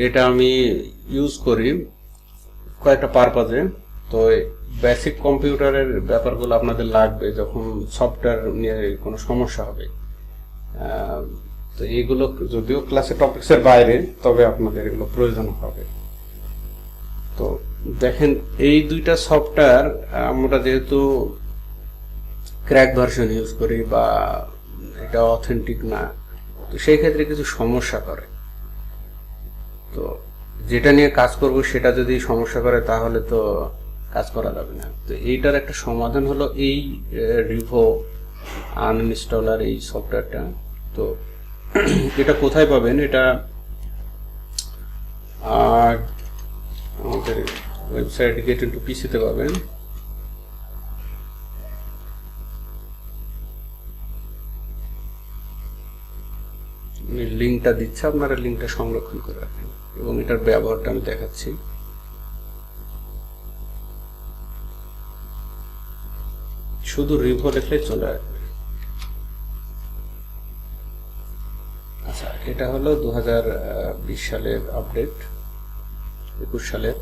এটা আমি ইউজ করি কয়েকটা পারপাজে। তো বেসিক কম্পিউটারের ব্যাপারগুলো আপনাদের লাগবে যখন সফটওয়্যার নিয়ে কোনো সমস্যা হবে। তো এইগুলো যদিও ক্লাসের টপিক্সের বাইরে, তবে আপনাদের এগুলো প্রয়োজন হবে। তো দেখেন, এই দুইটা সফটওয়্যার আমরা যেহেতু ক্র্যাক ভার্সন ইউজ করি বা এটা অথেন্টিক না, তো সেই ক্ষেত্রে কিছু সমস্যা করে। তো যেটা নিয়ে কাজ করব সেটা যদি সমস্যা করে তাহলে তো কাজ করা যাবে না। তো এইটার একটা সমাধান হলো এই রিভো আনইনস্টলার এই সফটওয়্যারটা। তো এটা কোথায় পাবেন? এটা আমাদের ওয়েবসাইট গেট ইনটু পিসিতে পাবেন। লিঙ্কটা দিচ্ছে, আপনারা লিঙ্কটা সংরক্ষণ করে রাখেন এবং এটার ব্যবহারটা আমি দেখাচ্ছি। শুধু রিভো লিখলে চলে আসবে। আচ্ছা, এটা হলো 2020 সালের আপডেট, 21 সালের।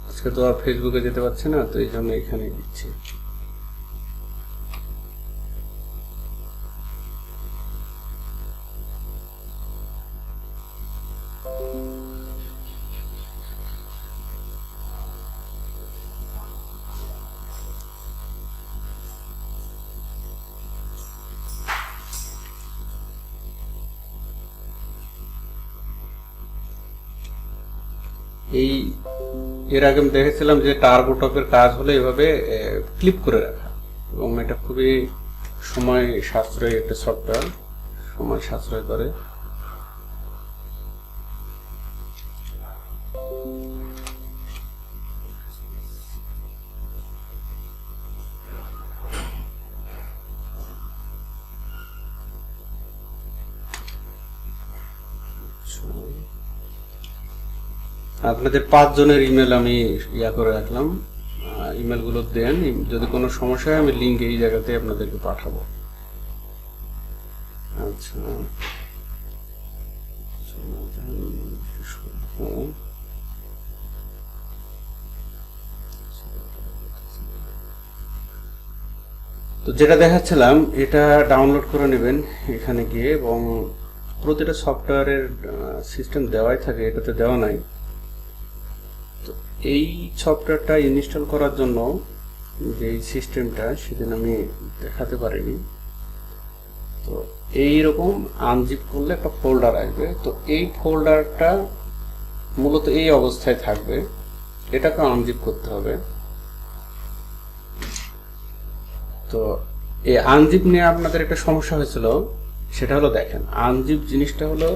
আজকে তো আর ফেসবুকে যেতে পারছি না, তো এই জন্য এখানে দিচ্ছি। এই এর আগে আমি দেখেছিলাম যে টার্বো টপের কাজ হলো এভাবে ক্লিপ করে রাখা, এবং এটা খুবই সময় সাশ্রয়ী একটা সফটওয়্যার, সময় সাশ্রয় করে। আপনাদের 5 জনের ইমেল আমি করে রাখলাম। ইমেলগুলো দেন, যদি কোনো সমস্যা হয় আমি লিঙ্ক এই জায়গাতে আপনাদেরকে পাঠাবো। আচ্ছা, তো যেটা দেখাচ্ছিলাম এটা ডাউনলোড করে নেবেন এখানে গিয়ে, এবং প্রতিটা সফটওয়্যারের সিস্টেম দেওয়াই থাকে, এটাতে দেওয়া নাই। তো এই সফটওয়্যারটা ইনস্টল করার জন্য যে সিস্টেমটা সেদিন আমি দেখাতে পারিনি, তো এইরকম আনজিপ করলে একটা ফোল্ডার আসবে। তো এই ফোল্ডারটা মূলত এই অবস্থায় থাকবে, এটাকে আনজিপ করতে হবে। তো এই আনজিপ নিয়ে আপনাদের একটা সমস্যা হয়েছিল, সেটা হলো দেখেন আনজিপ জিনিসটা হলো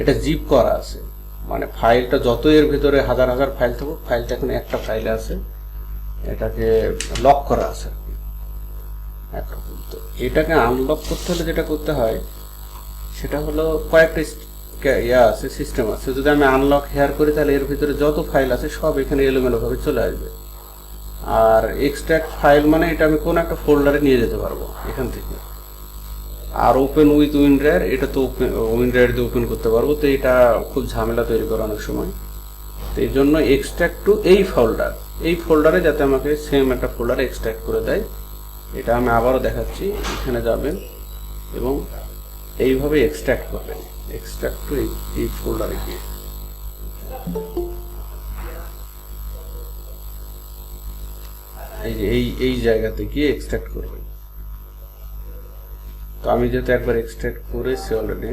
এটা জিপ করা আছে, মানে ফাইলটা যত এর ভিতরে হাজার হাজার ফাইল থাকুক, ফাইলটা এখন একটা ফাইলে আছে, এটাকে লক করা আছে একরকম। তো এটাকে আনলক করতে হলে যেটা করতে হয় সেটা হলো কয়েকটা আছে, সিস্টেম আছে। যদি আমি আনলক হেয়ার করি তাহলে এর ভিতরে যত ফাইল আছে সব এখানে এলোমেলোভাবে চলে আসবে। আর এক্সট্রাক্ট ফাইল মানে এটা আমি কোনো একটা ফোল্ডারে নিয়ে যেতে পারবো এখান থেকে। আর ওপেন উইথ উইন্ড্রায়ার, এটা তো উইন্ড্রায়ার দিয়ে ওপেন করতে পারবো। তো এটা খুব ঝামেলা তৈরি করে অনেক সময়। তো এই জন্য এক্সট্রাক্ট টু এই ফোল্ডার, এই ফোল্ডারে যাতে আমাকে সেম একটা ফোল্ডারে এক্সট্রাক্ট করে দেয়, এটা আমি আবারও দেখাচ্ছি। এখানে যাবেন এবং এইভাবে এক্সট্রাক্ট করবেন, এক্সট্রাক্ট টু এই ফোল্ডারে গিয়ে এই যে এই জায়গাতে গিয়ে এক্সট্রাক্ট করবেন। তো আমি যেহেতু একবার এক্সট্রাক্ট করেছি অলরেডি,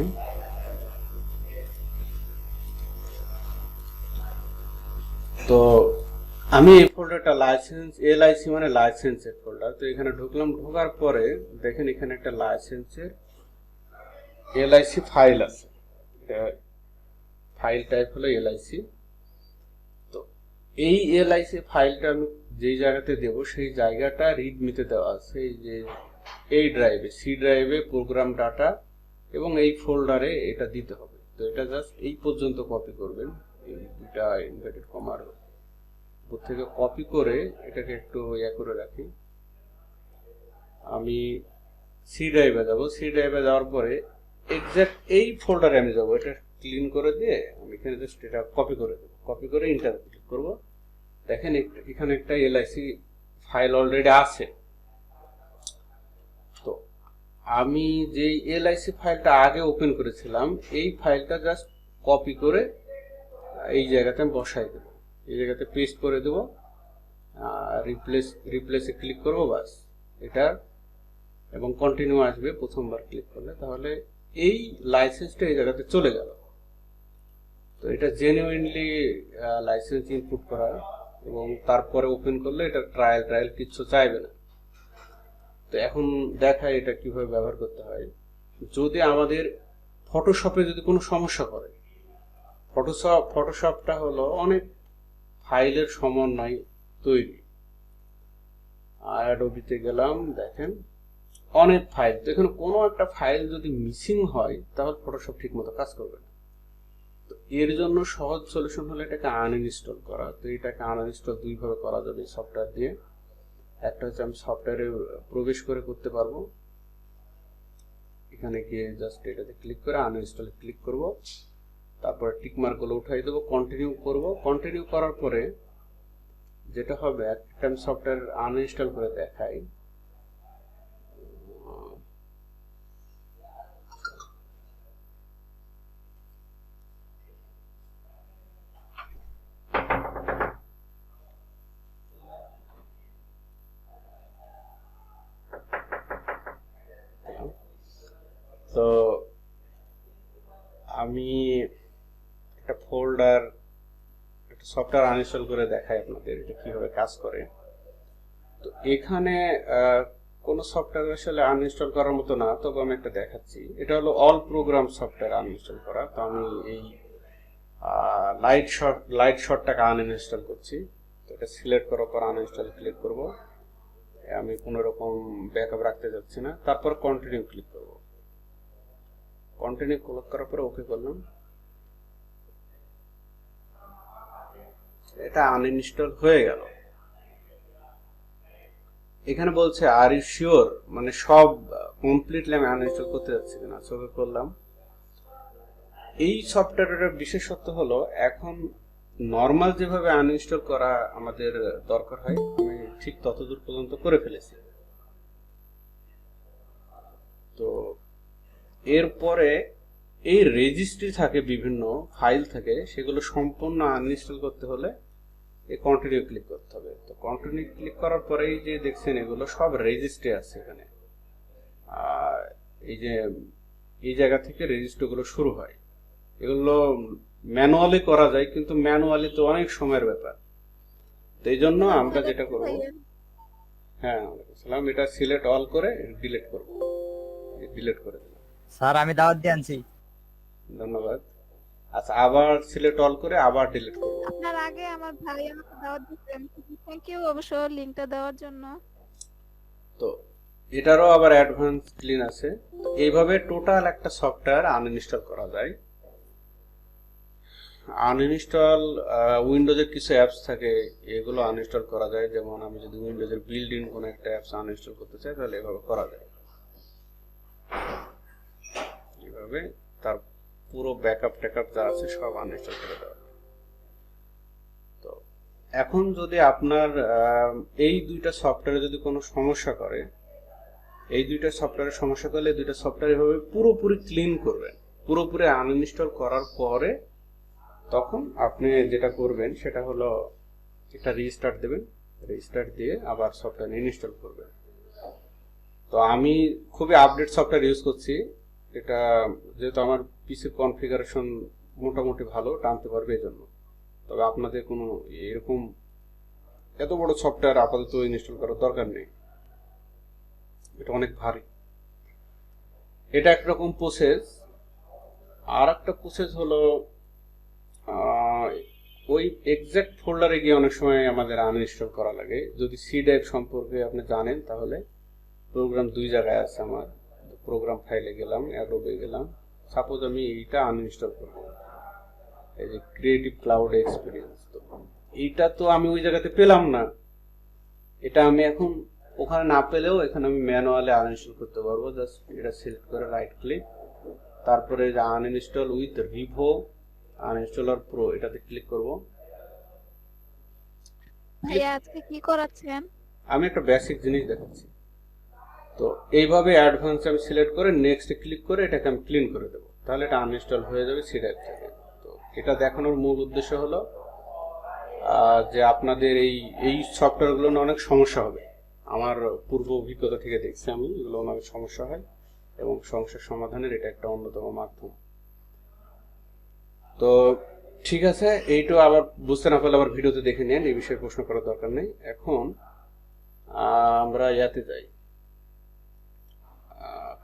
তো আমি এই ফোল্ডারটা লাইসেন্স, এলআইসি মানে লাইসেন্সের ফোল্ডার। তো এখানে ঢুকলাম, ঢোকার পরে দেখেন এখানে একটা লাইসেন্সের এলআইসি ফাইল আছে, ফাইল টাইপ হলো এলআইসি। তো এই এলআইসি ফাইলটা আমি যেই জায়গাতে দেব সেই জায়গাটা রিডমিতে দেওয়া আছে, এই যে এই ড্রাইভে, সি ড্রাইভে প্রোগ্রাম ডাটা, এবং এই ফোল্ডারে এটা দিতে হবে। তো এটা জাস্ট এই পর্যন্ত কপি করবেন, এই দুটা ইনভার্টেড কমার উপর থেকে কপি করে এটাকে একটু করে রাখি। আমি সি ড্রাইভে যাব, সি ড্রাইভে যাওয়ার পরে এক্সাক্ট এই ফোল্ডারে আমি যাব, এটা ক্লিন করে দিয়ে আমি এখানে জাস্ট এটা কপি করে দেবো, কপি করে ইন্টার ক্লিক করবো। দেখেন এখানে একটা এলআইসি ফাইল অলরেডি আছে। তো আমি যেই এলআইসি ফাইলটা আগে ওপেন করেছিলাম এই ফাইলটা জাস্ট কপি করে এই জায়গাতে আমি বসাই দেবো, এই জায়গাতে পেস্ট করে দেবো, রিপ্লেসে ক্লিক করবো, বাস এটার এবং কন্টিনিউ আসবে প্রথমবার ক্লিক করলে, তাহলে এই লাইসেন্সটা এই জায়গাতে চলে গেল। তো এটা জেনুইনলি লাইসেন্স ইনপুট করা, এবং তারপরে ওপেন করলে এটা ট্রায়াল কিচ্ছু চাইবে না। তো এখন দেখায় এটা কিভাবে ব্যবহার করতে হয়। যদি আমাদের ফটোশপে যদি কোনো সমস্যা করে, ফটোশপটা হলো অনেক ফাইলের সমন্বয় তৈরি। অ্যাডোবিতে গেলাম, দেখেন অনেক ফাইল, তো এখানে কোনো একটা ফাইল যদি মিসিং হয় তাহলে ফটোশপ ঠিক মতো কাজ করবে না। তো এর জন্য সহজ সলিউশন হলো এটাকে আনইনস্টল করা। তো এটাকে আনইনস্টল দুইভাবে করা যাবে এই সফটওয়্যার দিয়ে। একটা হচ্ছে আমি সফটওয়্যারে প্রবেশ করে করতে পারবো, এখানে গিয়ে জাস্ট এটাতে ক্লিক করে আনইনস্টলে ক্লিক করব, তারপরে টিক মার্কগুলো উঠাই দেবো, কন্টিনিউ করব। কন্টিনিউ করার পরে যেটা হবে, একটা আমি সফটওয়্যার আনইনস্টল করে দেখাই। তো আমি একটা ফোল্ডার, একটা সফটওয়্যার আনইনস্টল করে দেখাই আপনাদের এটা কিভাবে কাজ করে। তো এখানে কোনো সফটওয়্যার আসলে আনইনস্টল করার মতো না, তবে আমি একটা দেখাচ্ছি। এটা হলো অল প্রোগ্রাম সফটওয়্যার আনইনস্টল করা। তো আমি এই লাইট শটটাকে আনইনস্টল করছি। তো এটা সিলেক্ট করার পর আনইনস্টল ক্লিক করব। আমি কোনো রকম ব্যাকআপ রাখতে যাচ্ছি না, তারপর কন্টিনিউ ক্লিক করব। কন্টিনিউ ক্লিক করার পরে ওকে করলাম, এটা আনইনস্টল হয়ে গেল। এখানে বলছে আর ইউ শিওর, মানে সব কমপ্লিটলি আমি আনইনস্টল করতে যাচ্ছি কিনা। ওকে করলাম। এই সফটওয়্যারের বিশেষত্ব হলো এখন নর্মাল যেভাবে আনইনস্টল করা আমাদের দরকার হয় আমি ঠিক ততদূর পর্যন্ত করে ফেলেছি। তো এরপরে এই রেজিস্ট্রি থাকে, বিভিন্ন ফাইল থাকে, সেগুলো সম্পূর্ণ আনইনস্টল করতে হলে এই কন্টিনিউ ক্লিক করতে হবে। তো কন্টিনিউ ক্লিক করার পরেই যে দেখছেন এগুলো সব রেজিস্ট্রি আছে এখানে, আর এই জায়গা থেকে রেজিস্ট্রিগুলো শুরু হয়। এগুলো ম্যানুয়ালি করা যায়, কিন্তু ম্যানুয়ালি তো অনেক সময়ের ব্যাপার। তো এই জন্য আমরা যেটা করবো, হ্যাঁ সালাম, এটা সিলেক্ট অল করে ডিলিট করবো, ডিলিট করে দিলাম। স্যার আমি দাওয়াত দিয়ে আনছি। ধন্যবাদ। আচ্ছা, আবার সিলেক্ট অল করে আবার ডিলিট করব। আপনার আগে আমার ভাই আমাকে দাওয়াত দিয়েছেন, থ্যাংক ইউ অবশ্য লিংকটা দেওয়ার জন্য। তো এটারও আবার অ্যাডভান্স ক্লিন আছে। এইভাবে টোটাল একটা সফটওয়্যার আনইনস্টল করা যায়। আনইনস্টল উইন্ডোজের কিছু অ্যাপস থাকে, এগুলো আনইনস্টল করা যায়। যেমন আমি যদি উইন্ডোজের বিল্ড ইন কোনো একটা অ্যাপস আনইনস্টল করতে চাই তাহলে এভাবে করা যায়। এইভাবে তার পুরো ব্যাকআপ ট্যাকআপ যা আছে সব আনইনস্টল করে দেওয়া। তো এখন যদি আপনার এই দুইটা সফটওয়্যারে যদি কোনো সমস্যা করে, এই দুইটা সফটওয়্যারের সমস্যা করলে দুইটা সফটওয়্যার এভাবে পুরোপুরি ক্লিন করবেন। পুরোপুরি আনইনস্টল করার পরে তখন আপনি যেটা করবেন সেটা হলো একটা রিস্টার্ট দেবেন, রিস্টার্ট দিয়ে আবার সফটওয়্যার ইনস্টল করবেন। তো আমি খুবই আপডেট সফটওয়্যার ইউজ করছি, এটা যেহেতু আমার পিসির কনফিগারেশন মোটামুটি ভালো টানতে পারবে এই জন্য। তবে আপনাদের কোনো এরকম এত বড় সফটওয়্যার আপাতত ইনস্টল করার দরকার নেই, এটা অনেক ভারী। এটা একরকম প্রসেস। আর একটা প্রসেস হলো ওই এক্সাক্ট ফোল্ডারে গিয়ে অনেক সময় আমাদের আনইনস্টল করা লাগে। যদি সি ড্রাইভ সম্পর্কে আপনি জানেন তাহলে প্রোগ্রাম দুই জায়গায় আছে আমার। প্রোগ্রাম ফাইলে গেলাম, অ্যাডোবে গেলাম, সাপোজ আমি এইটা আনইনস্টল করব, এই যে ক্রিয়েটিভ ক্লাউড এক্সপিরিয়েন্স। তো এইটা তো আমি ওই জায়গাতে পেলাম না, এটা আমি এখন ওখানে না পেলেও এখানে আমি ম্যানুয়ালি আনইনস্টল করতে পারবো। জাস্ট এটা সিলেক্ট করে রাইট ক্লিক, তারপরে যে আনইনস্টল উইথ রিভো আনইনস্টলার প্রো এটাতে ক্লিক করব। ভাইয়া আজকে কি করাচ্ছেন? আমি একটা বেসিক জিনিস দেখাচ্ছি। তো এইভাবে অ্যাডভান্স আমি সিলেক্ট করে নেক্সটে ক্লিক করে এটাকে আমি ক্লিন করে দেবো, তাহলে এটা আনইনস্টল হয়ে যাবে সি ড্রাইভ থেকে। তো এটা দেখানোর মূল উদ্দেশ্য হলো যে আপনাদের এই এই সফটওয়্যারগুলো না অনেক সমস্যা হবে। আমার পূর্ব অভিজ্ঞতা থেকে দেখছি আমি এগুলো অনেক সমস্যা হয়, এবং সমস্যার সমাধানের এটা একটা অন্যতম মাধ্যম। তো ঠিক আছে, এইটা আবার বুঝতে না পারলে আবার ভিডিওতে দেখে নেন, এই বিষয়ে প্রশ্ন করার দরকার নেই। এখন আমরা ইয়াতে যাই,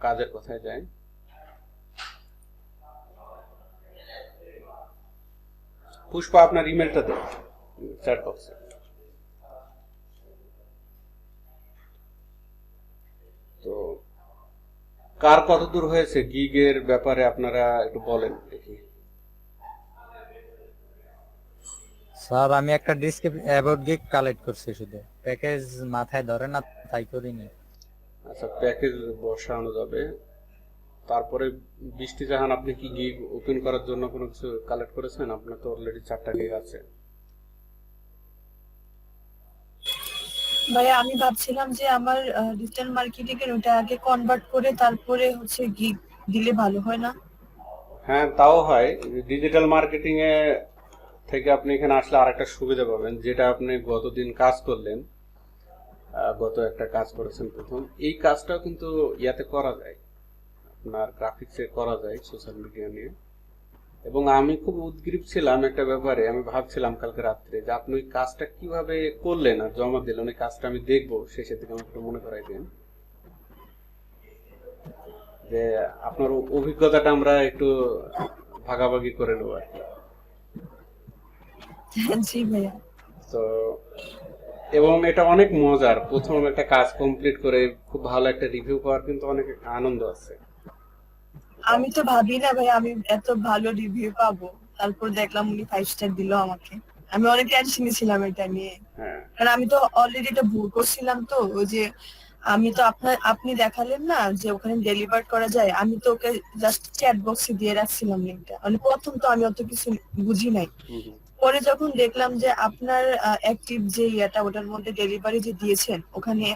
কাজের কথায় যাই। পুষ্পা আপনার ইমেলটা দেন চ্যাট বক্সে। তো কার কত দূর হয়েছে গিগের ব্যাপারে আপনারা একটু বলেন দেখি। স্যার আমি একটা ডিসক্রিপশন অ্যাবাউট গিগ কালেক্ট করছি, শুধু প্যাকেজ মাথায় ধরে না তাই করিনি। আচ্ছা, প্যাকেজ বসানো যাবে। তারপরে বৃষ্টি জাহান, আপনি কি গিগ ওপেন করার জন্য কোনো কিছু কালেক্ট করেছেন? আপনার তো অলরেডি 4টা গিগ আছে। ভাইয়া আমি ভাবছিলাম যে আমার ডিজিটাল মার্কেটিং এর ওটা আগে কনভার্ট করে তারপরে হচ্ছে গিগ দিলে ভালো হয় না? হ্যাঁ, তাও হয়। ডিজিটাল মার্কেটিং এ থেকে আপনি এখানে আসলে আরেকটা সুবিধা পাবেন, যেটা আপনি গতদিন কাজ করলেন, গত একটা কাজ করেছেন প্রথম, এই কাজটাও কিন্তু ইয়াতে করা যায়, আপনার গ্রাফিক্সে করা যায় সোশ্যাল মিডিয়া নিয়ে। এবং আমি খুব উদ্গ্রীব ছিলাম একটা ব্যাপারে, আমি ভাবছিলাম কালকে রাত্রে যে আপনি ওই কাজটা কিভাবে করলেন আর জমা দিলেন, ওই কাজটা আমি দেখবো, শেষের দিকে আমাকে একটু মনে করাই দেন যে আপনার অভিজ্ঞতাটা আমরা একটু ভাগাভাগি করে নেবো আর কি। জি ভাইয়া। তো এবং এটা অনেক মজার, প্রথম একটা কাজ কমপ্লিট করে খুব ভালো একটা রিভিউ পাওয়ার কিন্তু অনেক আনন্দ আছে। আমি তো ভাবি না ভাই আমি এত ভালো রিভিউ পাবো, তারপর দেখলাম উনি 5 স্টার দিল আমাকে। আমি অনেক টেনশনে ছিলাম এটা নিয়ে, হ্যাঁ, কারণ আমি তো অলরেডি এটা ভুল করছিলাম। তো ওই যে আমি তো আপনি দেখালেন না যে ওখানে ডেলিভার করা যায়, আমি তো ওকে জাস্ট চ্যাট বক্সে দিয়ে রাখছিলাম লিংকটা, মানে প্রথম তো আমি অত কিছু বুঝি নাই। পরে যখন দেখলাম যে আপনার অ্যাক্টিভ যে ইয়েটা ওটার মধ্যে ডেলিভারি যে দিয়েছেন, ওখানে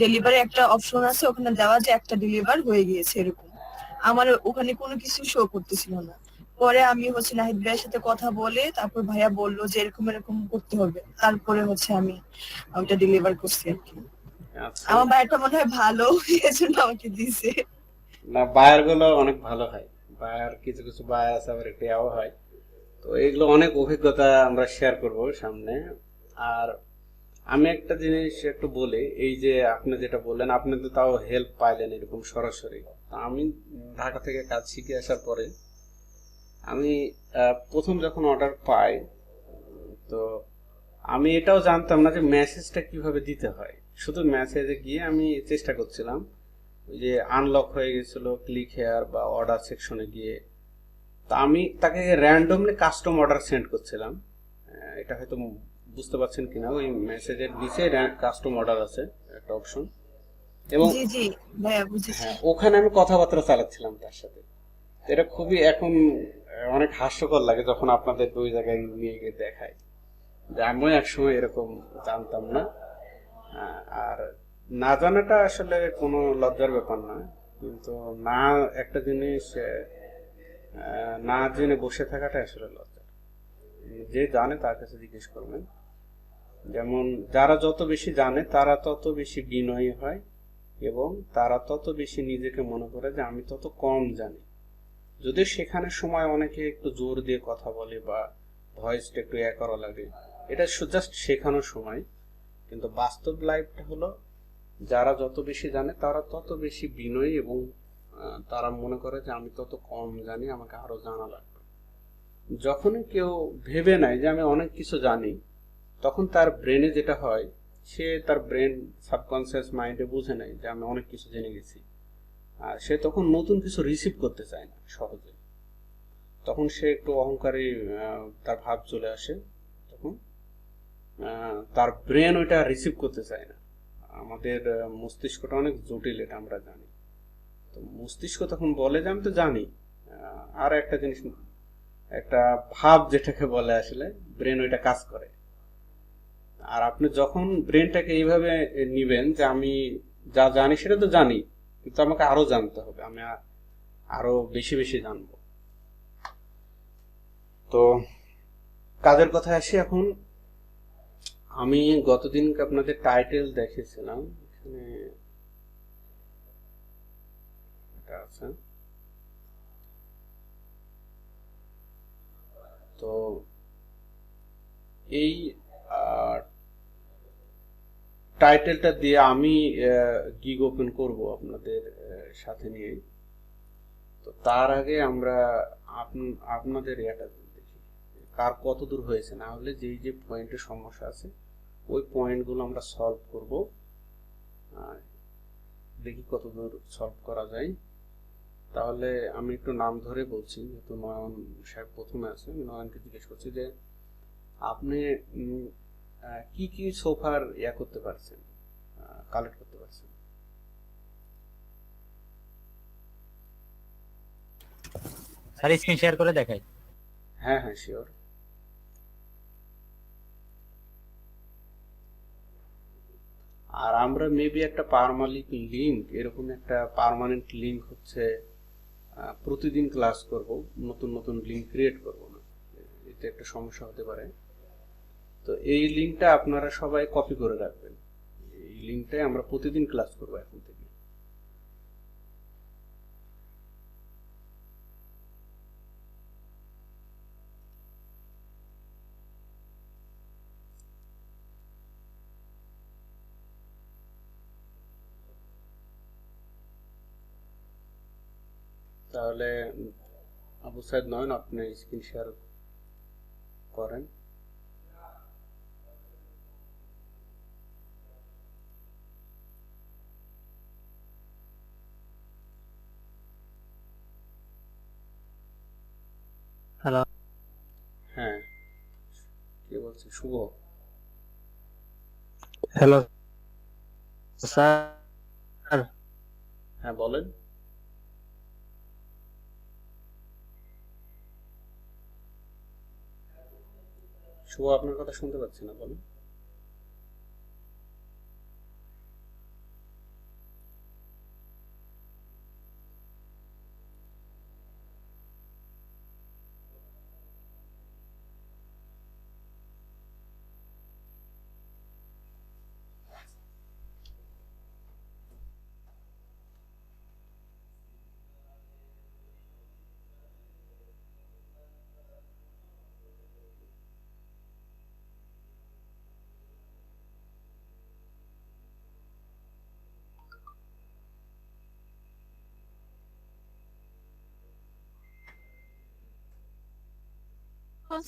ডেলিভারি একটা অপশন আছে, ওখানে দেওয়া যে একটা ডেলিভার হয়ে গিয়েছে এরকম, আমার ওখানে কোনো কিছু শো করতেছিল না। পরে আমি হচ্ছে নাহিদ ভাইয়ের সাথে কথা বলে তারপর ভাইয়া বললো যে এরকম এরকম করতে হবে, তারপরে হচ্ছে আমি ওটা ডেলিভার করছি আর কি। আচ্ছা। আমার ভাইয়াটা মনে হয় ভালো, এই জন্য আমাকে দিছে। না, বায়ার গুলো অনেক ভালো হয়, বায়ার কিছু কিছু বায়ার আছে আবার একটু ইয়াও হয়। তো এগুলো অনেক অভিজ্ঞতা আমরা শেয়ার করব সামনে। আর আমি একটা জিনিস একটু বলি, এই যে আপনি যেটা বললেন, আপনি তো তাও হেল্প পাইলেন এরকম সরাসরি। আমি ঢাকা থেকে কাজ শিখে আসার পরে আমি প্রথম যখন অর্ডার পাই, তো আমি এটাও জানতাম না যে মেসেজটা কিভাবে দিতে হয়। শুধু মেসেজে গিয়ে আমি চেষ্টা করছিলাম, ওই যে আনলক হয়ে গেছিল ক্লিক হেয়ার বা অর্ডার সেকশনে গিয়ে, তা আমি তাকে র্যান্ডমলি কাস্টম অর্ডার সেন্ড করছিলাম। এটা হয়তো বুঝতে পারছেন কিনা, ওই মেসেজের নিচে কাস্টম অর্ডার আছে একটা অপশন, এবং জি জি ভাইয়া বুঝেছি। হ্যাঁ, ওখানে আমি কথাবার্তা চালাচ্ছিলাম তার সাথে। এটা খুবই এখন অনেক হাস্যকর লাগে যখন আপনাদের দুই জায়গায় নিয়ে গিয়ে দেখায় যে আমিও একসময় এরকম জানতাম না। আর না জানাটা আসলে কোনো লজ্জার ব্যাপার না, কিন্তু না একটা জিনিস না জেনে বসে থাকাটা আসলে লজ্জা। যে জানে তার কাছে জিজ্ঞেস করবেন। যেমন যারা যত বেশি জানে তারা তত বেশি বিনয়ী হয়, এবং তারা তত বেশি নিজেকে মনে করে যে আমি তত কম জানি। যদি সেখানে সময় অনেকে একটু জোর দিয়ে কথা বলে বা ভয়েসটা একটু ইয়ে করা লাগে, এটা জাস্ট শেখানোর সময়। কিন্তু বাস্তব লাইফটা হলো যারা যত বেশি জানে তারা তত বেশি বিনয়ী, এবং তারা মনে করে যে আমি তত কম জানি, আমাকে আরো জানা লাগবে। যখনই কেউ ভেবে নেয় যে আমি অনেক কিছু জানি, তখন তার ব্রেনে যেটা হয়, সে তার ব্রেন সাবকনসিয়াস মাইন্ডে বুঝে নেয় যে আমি অনেক কিছু জেনে গেছি, আর সে তখন নতুন কিছু রিসিভ করতে চায় না সহজে। তখন সে একটু অহংকারী তার ভাব চলে আসে, তখন তার ব্রেন ওইটা রিসিভ করতে চায় না। আমাদের মস্তিষ্কটা অনেক জটিল, এটা আমরা জানি। তো মস্তিষ্ক তখন বলে যে আমি তো জানি। আর একটা জিনিস, একটা ভাব যেটাকে বলে আসলে ব্রেন, ওইটা কাজ করে। আর আপনি যখন ব্রেনটাকে এইভাবে নিবেন যে আমি যা জানি সেটা তো জানি, কিন্তু আমাকে আরো জানতে হবে, আমি আরো বেশি বেশি জানবো। তো কাজের কথা আসি এখন। আমি গতদিন আপনাদের টাইটেল দেখেছিলাম, এখানে এটা আছে। তো এই টাইটেলটা দিয়ে আমি গিগ ওপেন করব আপনাদের সাথে নিয়ে। তো তার আগে আমরা আপনাদের এটা দেখি কার কত দূর হয়েছে, না হলে যেই যে পয়েন্টের সমস্যা আছে ওই পয়েন্টগুলো আমরা সলভ করব, আর দেখি কত দূর সলভ করা যায়। তাহলে আমি একটু নাম ধরে বলছি, যেহেতু নয়ন সাহেব প্রথমে আছে, আমি নয়নকে জিজ্ঞেস করছি যে আপনি কি কি সোফার করতে পারছেন, কালেক্ট করতে পারছেন? স্যার স্ক্রিন শেয়ার করে দেখাই। হ্যাঁ হ্যাঁ, শিওর। আর আমরা মেবি একটা পারমানেন্ট লিংক, এরকম একটা পার্মানেন্ট লিংক হচ্ছে প্রতিদিন ক্লাস করব, নতুন নতুন লিংক ক্রিয়েট করব না, এতে একটা সমস্যা হতে পারে। তো এই লিংকটা আপনারা সবাই কপি করে রাখবেন, এই লিংকটাই আমরা প্রতিদিন ক্লাস করব এখন থেকে। তাহলে আবু সাইদ নয়ন, আপনি স্ক্রিন শেয়ার করেন। হ্যালো, হ্যাঁ, কে বলছে? শুভ। Hello sir. হ্যাঁ বলেন। শুভ, আপনার কথা শুনতে পাচ্ছি না, বলেন।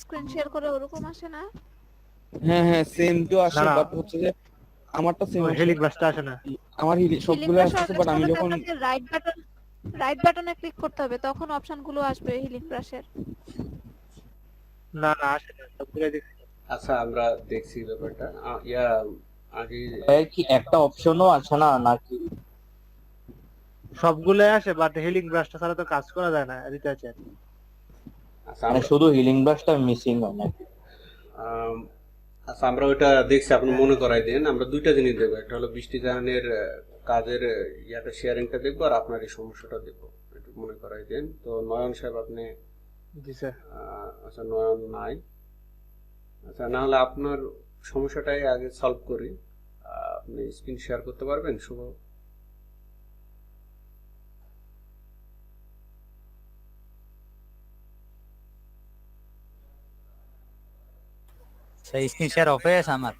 স্ক্রিন শেয়ার করে ওরকম আসে না? হ্যাঁ হ্যাঁ, সেম তো আসে, না, না। বাট হচ্ছে যে আমারটা সেম আসে। হেলিক বাসটা আসে না। আমার হিলিং সবগুলো ব্রাশ আসতেছে, অর্গাস বাট আমি করলে তো যখন আপনাকে রাইট বাটনে ক্লিক করতে হবে, তখন অপশনগুলো আসবে হিলিং ব্রাশের। না না, আসে না, সবগুলো দেখছি। আচ্ছা, আমরা দেখছি ব্যাপারটা। আগে কি একটা অপশনও আছে না নাকি? সবগুলো আসে, বাট হেলিং ব্রাশটা ছাড়া তো কাজ করা যায় না রিচার্জের। আচ্ছা মানে শুধু হিলিং ব্রাশটা মিসিং হয় নাকি? আম, আচ্ছা, আমরা ওইটা দেখছি, আপনি মনে করাই দেন। আমরা দুইটা জিনিস দেখবো, একটা হলো বৃষ্টি জাহানের কাজের শেয়ারিংটা দেখবো, আর আপনার এই সমস্যাটা দেখবো, একটু মনে করাই দেন। তো নয়ন সাহেব আপনি জি স্যার। আচ্ছা, নয়ন নাই। আচ্ছা, না হলে আপনার সমস্যাটাই আগে সলভ করি। আপনি স্ক্রিন শেয়ার করতে পারবেন, শুভ? সেই স্ক্রিন শেয়ার অফ হয়ে আছে আমার।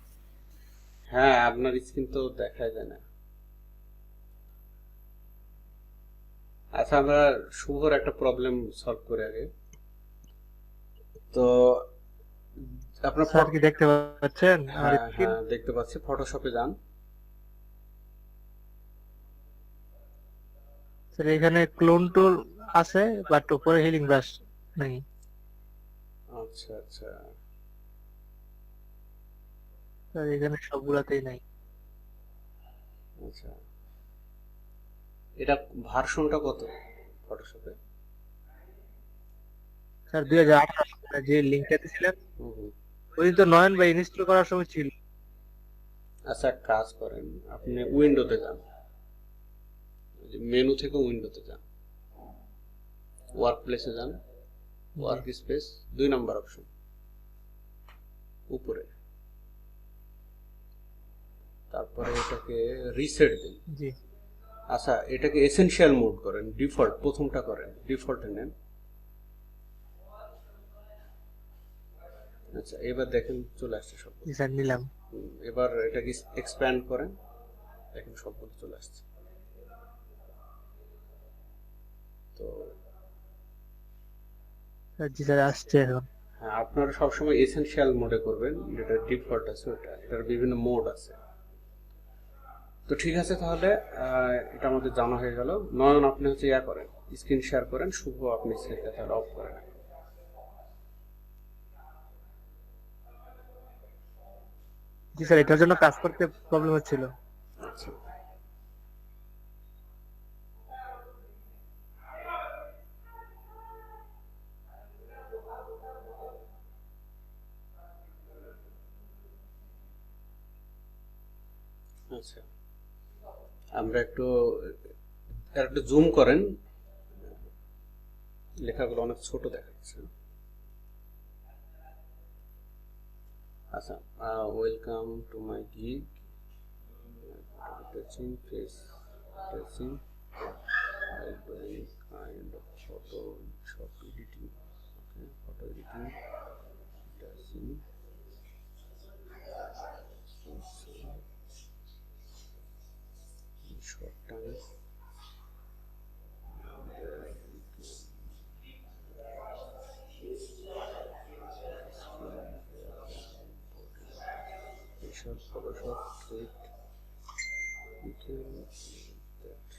হ্যাঁ, আপনার স্ক্রিন তো দেখাই যায় না। আচ্ছা, আমরা শুভর একটা প্রবলেম সলভ করে আগে। তো আপনার স্যার কি দেখতে পাচ্ছেন আমার হ্যাঁ স্ক্রিন? হ্যাঁ, দেখতে পাচ্ছি। ফটোশপে যান। স্যার এখানে ক্লোন টুল আছে, বাট উপরে হিলিং ব্রাশ নেই। আচ্ছা আচ্ছা, স্যার এখানে সবগুলাতেই নাই। আচ্ছা, এটা ভার্সনটা কত ফটোশপে? স্যার 2018 সালে যে লিঙ্কটাতে ছিলেন হুম হুম। ওই তো নয়ন ভাই ইনস্টল করার সময় ছিল। আচ্ছা, এক কাজ করেন, আপনি উইন্ডোতে যান, মেনু থেকে উইন্ডোতে যান, ওয়ার্ক প্লেসে যান, ওয়ার্ক স্পেস 2 নাম্বার অপশন উপরে, তারপরে এটাকে রিসেট দিন। জি আচ্ছা, এটাকে এসেনশিয়াল মোড করেন, ডিফল্ট প্রথমটা করেন, ডিফল্টে নেন। আচ্ছা, এবার দেখেন চলে আসছে সব। জি স্যার নিলাম। এবার এটাকে এক্সপ্যান্ড করেন, দেখেন সবগুলো চলে আসছে। তো স্যার জি স্যার আসছে এখন। হ্যাঁ, আপনারা সবসময় এসেনশিয়াল মোডে করবেন, যেটা ডিফল্ট আছে ওটা, এটার বিভিন্ন মোড আছে। তো ঠিক আছে, তাহলে এটা আমাদের জানা হয়ে গেল। নয়ন, আপনি হচ্ছে ইয়া করেন, স্ক্রিন শেয়ার করেন, শুভ আপনি স্ক্রিনটা তাহলে অফ করেন। জি স্যার এটার জন্য কাজ করতে প্রবলেম হচ্ছিল। আচ্ছা, আচ্ছা, আমরা একটু জুম করেন, লেখাগুলো অনেক ছোট দেখাচ্ছে। আচ্ছা, welcome to my gig, touching face, touching kind of photo shop editing, okay, photo editing, touching, short time, short Photoshop, create, you can that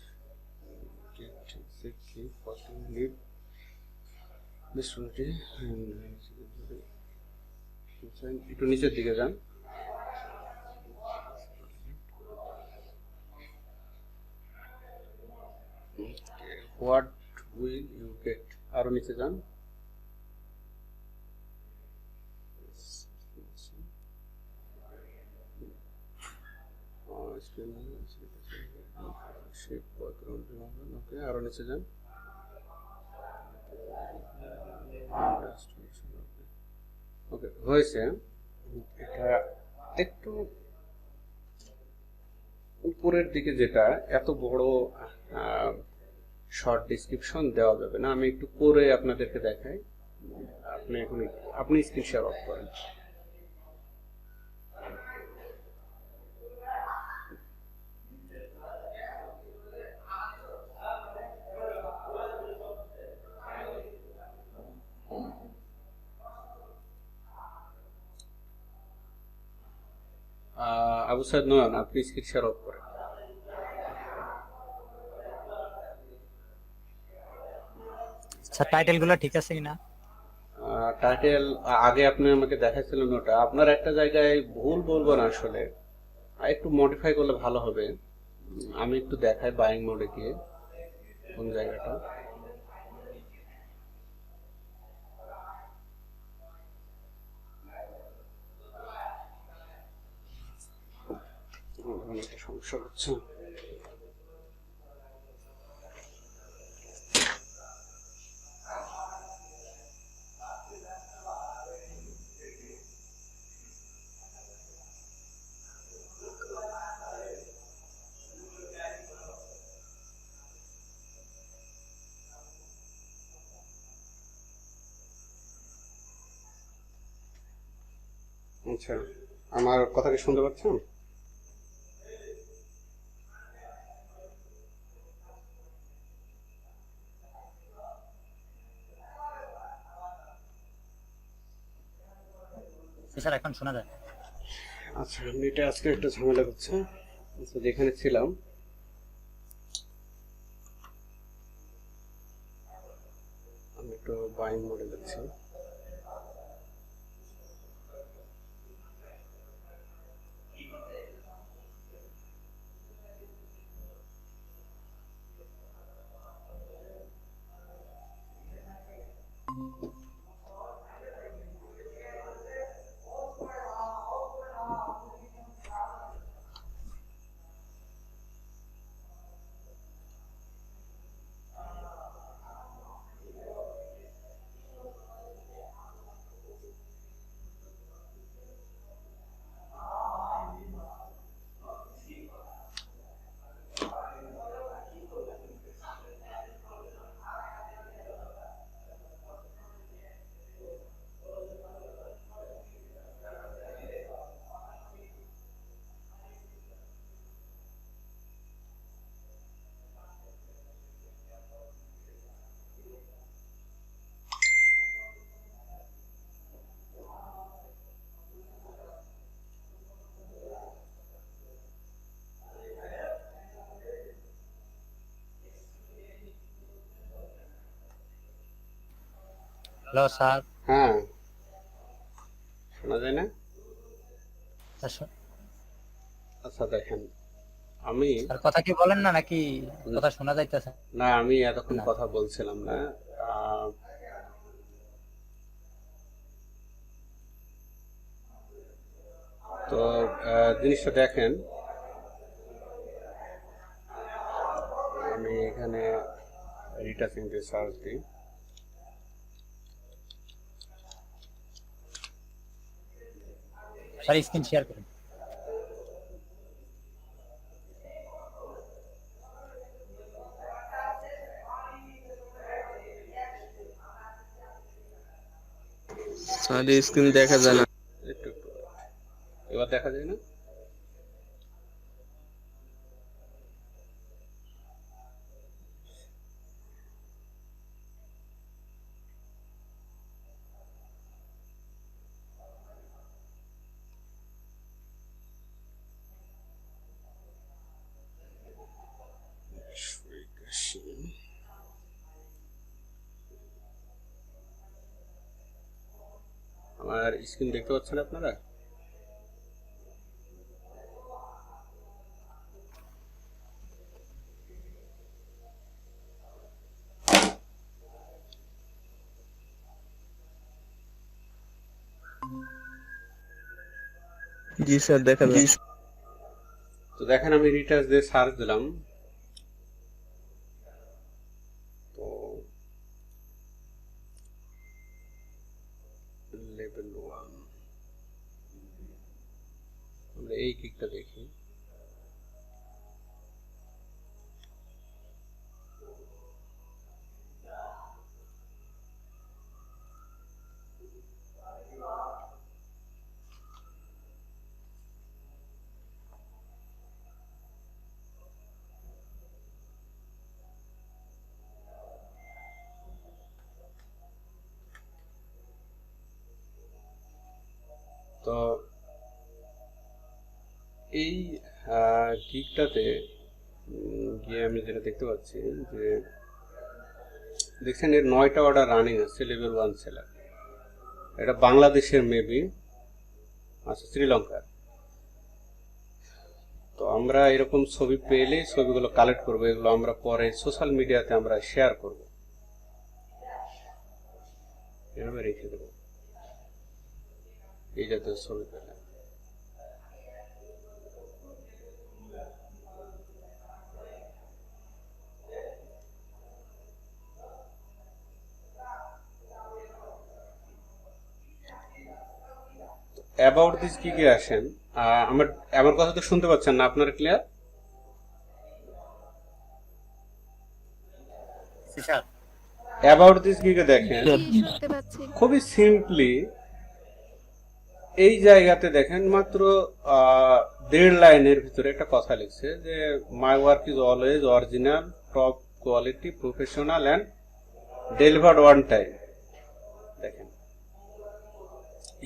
get exactly what you need. This will be একটু নিচের দিকে যান, what will you get, আরো নিচে যান, shape background, ওকে, আরো নিচে যান, ওকে, হয়েছে। এটা একটু উপরের দিকে, যেটা এত বড় শর্ট ডেসক্রিপশন দেওয়া যাবে না, আমি একটু করে আপনাদেরকে দেখাই। আপনি এখন আপনি স্ক্রিন শেয়ার অফ করেন। আবু সাইদ নয়ন, আপনি স্ক্রিন শেয়ার অফ করেন। স্যার টাইটেল গুলো ঠিক আছে কিনা? টাইটেল আগে আপনি আমাকে দেখাচ্ছিলেন, ওটা আপনার একটা জায়গায় ভুল বলবো না আসলে, আর একটু মডিফাই করলে ভালো হবে। আমি একটু দেখাই বাইং মোডে গিয়ে কোন জায়গাটা। একটা সমস্যা হচ্ছে। আচ্ছা, আমার কথা কি শুনতে পাচ্ছেন? স্যার এখন শোনা যায়। আচ্ছা, নেটে আজকে একটা ঝামেলা করছে। আচ্ছা, যেখানে ছিলাম, আমি একটু বাইং মোডে যাচ্ছি। Hello sir. হ্যাঁ, শোনা যায় না? আচ্ছা দেখেন, আমি স্যার কথা কি বলেন না নাকি কথা শোনা যাইতেছে না, আমি এতক্ষণ না? কথা বলছিলাম না। আহ, তো জিনিসটা দেখেন, আমি এখানে রিটাচিং দিয়ে সার্চ দিই। স্যার স্ক্রিন শেয়ার করুন। স্যার স্ক্রিন দেখা যায় না। একটু একটু এবার দেখা যায় না? আমার স্ক্রিন দেখতে পাচ্ছেন আপনারা? জি স্যার দেখা যায়। তো দেখেন, আমি রিটাচ দিয়ে সার্চ দিলাম। তো লেভেল 1 আমরা এই কিকটা দেখি। তো এই গিগটাতে গিয়ে আমি যেটা দেখতে পাচ্ছি যে, দেখছেন এর 9টা অর্ডার রানিং আছে লেভেল 1 সেলার। এটা বাংলাদেশের মেবি, আচ্ছা শ্রীলঙ্কার। তো আমরা এরকম ছবি পেলে ছবিগুলো কালেক্ট করবো, এগুলো আমরা পরে সোশ্যাল মিডিয়াতে আমরা শেয়ার করব, এভাবে রেখে দেবো এই জাতীয় ছবি পেলে। অ্যাবাউট দিস কি কি আসেন, আমার আমার কথা তো শুনতে পাচ্ছেন না আপনারা? ক্লিয়ার? স্যার অ্যাবাউট দিস গিগে দেখেন, জি শুনতে পাচ্ছি। খুবই সিম্পলি এই জায়গাতে দেখেন মাত্র 1.5 লাইনের ভিতরে একটা কথা লিখছে যে my work is always original, top quality, professional and delivered one time. দেখেন,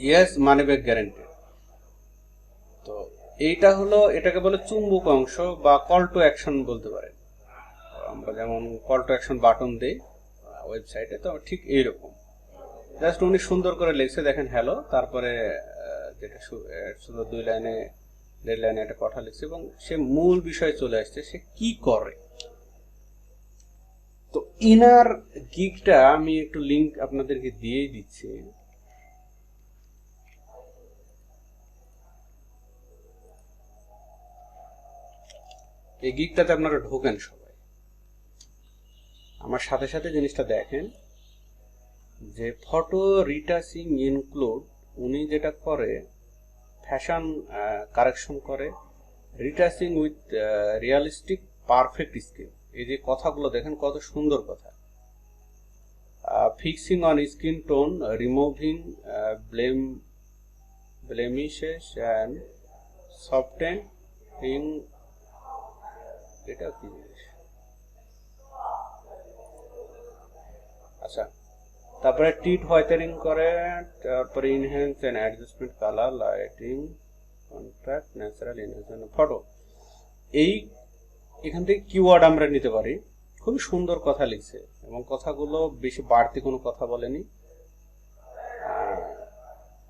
ইয়েস মানি ব্যাক গ্যারান্টি। তো এইটা হলো, এটাকে বলে চুম্বক অংশ বা কল টু অ্যাকশন বলতে পারেন। আমরা যেমন কল টু অ্যাকশন বাটন দেই ওয়েবসাইটে, তো ঠিক এইরকম জাস্ট উনি সুন্দর করে লিখছে। দেখেন হ্যালো, তারপরে যেটা শুধু 2 লাইনে 1.5 লাইনে একটা কথা লিখছে এবং সে মূল বিষয়ে চলে আসছে সে কি করে। তো ইনার গিগটা আমি একটু লিংক আপনাদেরকে দিয়েই দিচ্ছি। এই গিগটাতে আপনারা ঢোকেন সবাই, আমার সাথে সাথে জিনিসটা দেখেন যে ফটো রিটাচিং ইনক্লুড, উনি যেটা করে ফ্যাশন কারেকশন করে, retouching with realistic perfect skin. এই যে কথাগুলো দেখেন কত সুন্দর কথা। Fixing on skin tone, removing blemishes and softening. এটা কি জিনিস? আচ্ছা, তারপরে টিট হোয়াইটেনিং করে, তারপরে enhance and adjustment colour, lighting, contrast, natural enhancement photo. এই এখান থেকে কিওয়ার্ড আমরা নিতে পারি। খুবই সুন্দর কথা লিখছে এবং কথাগুলো বেশি বাড়তি কোনো কথা বলেনি,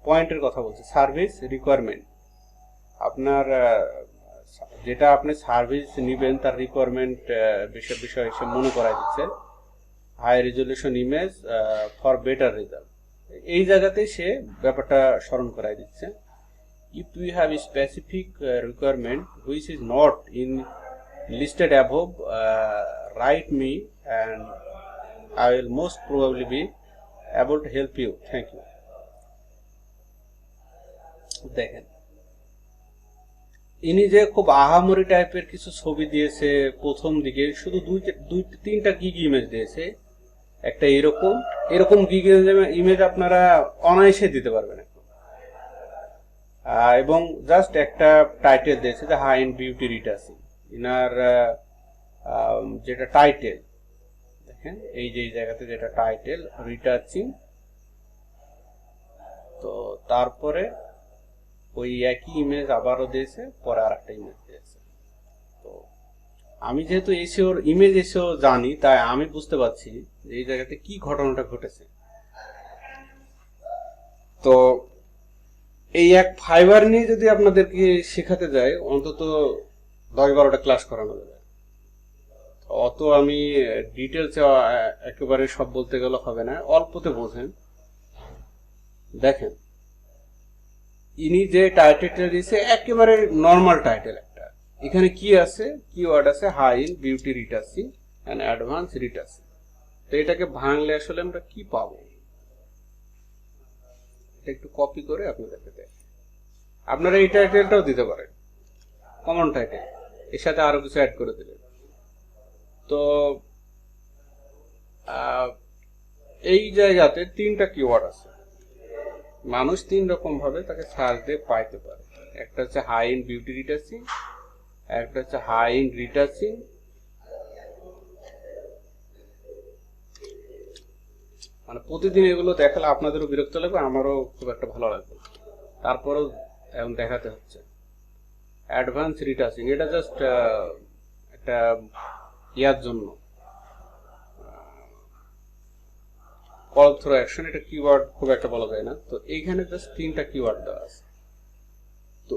পয়েন্টের কথা বলছি, সার্ভিস রিকোয়ারমেন্ট। আপনার যেটা আপনি সার্ভিস নেবেন তার রিকোয়ারমেন্ট বিষয় সে মনে করাই দিচ্ছে। High resolution image for better result, এই জায়গাতেই সে ব্যাপারটা স্মরণ করাই দিচ্ছে। If you have specific requirement which is not in listed above, write me and I will most probably be able to help you. Thank you. দেখেন, ইনি যে খুব আহামরি টাইপের কিছু ছবি দিয়েছে প্রথম দিকে, শুধু তিনটা গিগ ইমেজ দিয়েছে। একটা এরকম গিগ ইমেজ আপনারা অনায়াসে দিতে পারবেন এবং জাস্ট একটা টাইটেল দিয়েছে যে high end beauty retouching. Inner যেটা টাইটেল দেখেন, এই যে জায়গাতে যেটা টাইটেল রিটাচিং, তো তারপরে ওই একই ইমেজ আবারও দিয়েছে, পরে আর একটা ইমেজ দিয়েছে। তো আমি যেহেতু এসিওর ইমেজ এসিও জানি, তাই আমি বুঝতে পারছি যে এই জায়গাতে কি ঘটনাটা ঘটেছে। তো এই এক ফাইবার নিয়ে যদি আপনাদেরকে শেখাতে যাই, অন্তত 10-12টা ক্লাস করানো যাবে। অত আমি ডিটেলসে একেবারে সব বলতে গেলে হবে না, অল্পতে বোঝেন। দেখেন, ইনি যে টাইটেলটা দিয়েছে একেবারে নর্মাল টাইটেল একটা। এখানে কি আছে, কিওয়ার্ড আছে high in beauty retouching and advance retouching. তো এটাকে ভাঙলে আসলে আমরা কি পাবো, এটা একটু কপি করে আপনাদেরকে দেখ। আপনারা এই টাইটেলটাও দিতে পারেন, কমন টাইটেল, এর সাথে আরো কিছু অ্যাড করে দিলেন। তো এই জায়গাতে 3টা কিওয়ার্ড আছে, মানুষ 3 রকম ভাবে তাকে সার্চ দিয়ে পাইতে পারে। একটা হচ্ছে হাই ইন বিউটি রিটাচিং, একটা হচ্ছে হাই ইন রিটাচিং, মানে প্রতিদিন এগুলো দেখালে আপনাদেরও বিরক্ত লাগবে, আমারও খুব একটা ভালো লাগবে। তারপরেও এখন দেখাতে হচ্ছে অ্যাডভান্স রিটাচিং, এটা জাস্ট একটা ইয়ার জন্য, কল থ্রো অ্যাকশন, এটা কিওয়ার্ড খুব একটা বলা যায় না। তো এইখানে জাস্ট 3টা কিওয়ার্ড দেওয়া আছে। তো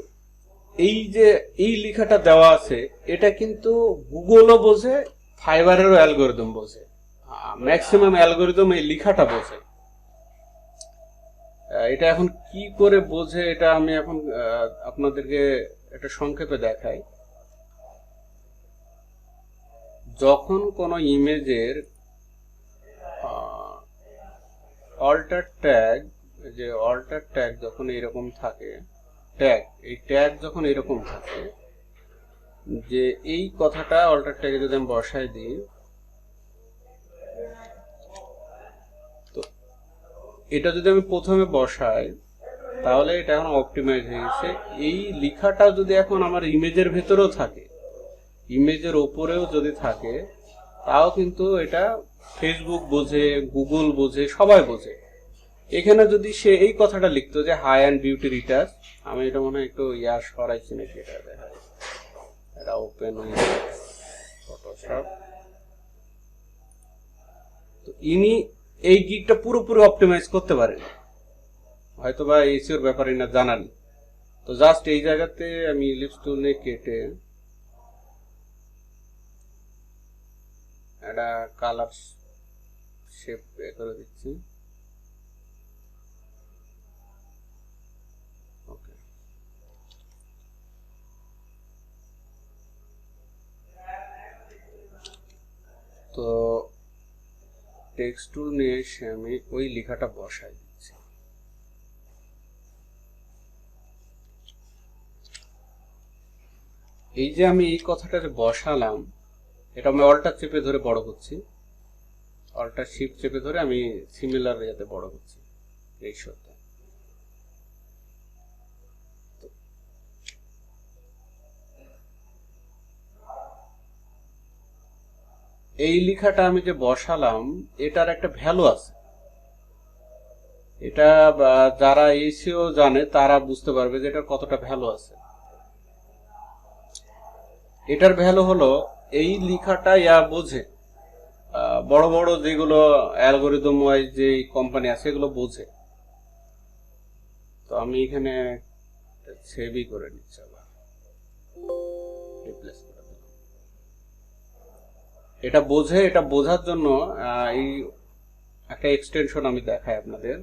এই যে এই লেখাটা দেওয়া আছে, এটা কিন্তু গুগলও বোঝে, ফাইবারেরও অ্যালগোরিদম বোঝে, ম্যাক্সিমাম অ্যালগোরিদম এই লেখাটা বোঝে। এটা এখন কি করে বোঝে, এটা আমি এখন আপনাদেরকে একটা সংক্ষেপে দেখাই। যখন কোনো ইমেজের অল্টার ট্যাগ, যে অল্টার ট্যাগ যখন এরকম থাকে, ট্যাগ, এই ট্যাগ যখন এরকম থাকে, যে এই কথাটা অল্টার ট্যাগে যদি আমি বসাই দিই, তো এটা যদি আমি প্রথমে বসাই, তাহলে এটা এখন অপটিমাইজ হয়ে গেছে। এই লেখাটা যদি এখন আমার ইমেজের ভেতরেও থাকে, ইমেজের ওপরেও যদি থাকে, তাও কিন্তু এটা ফেসবুক বোঝে, গুগল বোঝে, সবাই বোঝে। এখানে যদি সে এই কথাটা লিখতো যে হাই অ্যান্ড বিউটি রিটাচ, আমি এটা মনে হয় একটু ইয়ার সরাইছি নাকি, এটা দেখা, এটা ওপেন ফটোশপ। তো ইনি এই গিগটা পুরোপুরি অপটিমাইজ করতে পারেন, হয়তো বা এসিওর ব্যাপারে না জানান। তো জাস্ট এই জায়গাতে আমি ইলিপস টুল নিয়ে কেটে একটা কালার শেপ করে দিচ্ছি। ওকে, তো টেক্সট টুল নিয়ে এসে আমি ওই লেখাটা বসাই দিচ্ছি। এই যে আমি এই কথাটা যে বসালাম, এটা আমি অল্টার চেপে ধরে বড় করছি, অল্টার শিফট চেপে ধরে আমি সিমিলার ইয়াতে বড় করছি এই শব্দ। এই লেখাটা আমি যে বসালাম, এটার একটা ভ্যালু আছে। এটা যারা এসিও জানে তারা বুঝতে পারবে যে এটার কতটা ভ্যালু আছে। এটার ভ্যালু হলো, এই লেখাটা ইয়া বোঝে, বড় বড় যেগুলো অ্যালগোরিদম ওয়াইজ যে কোম্পানি আছে এগুলো বোঝে। তো আমি এখানে সেভই করে নিচ্ছি, আবার রিপ্লেস করে দিলাম। এটা বোঝার জন্য এই একটা এক্সটেনশন আমি দেখাই আপনাদের।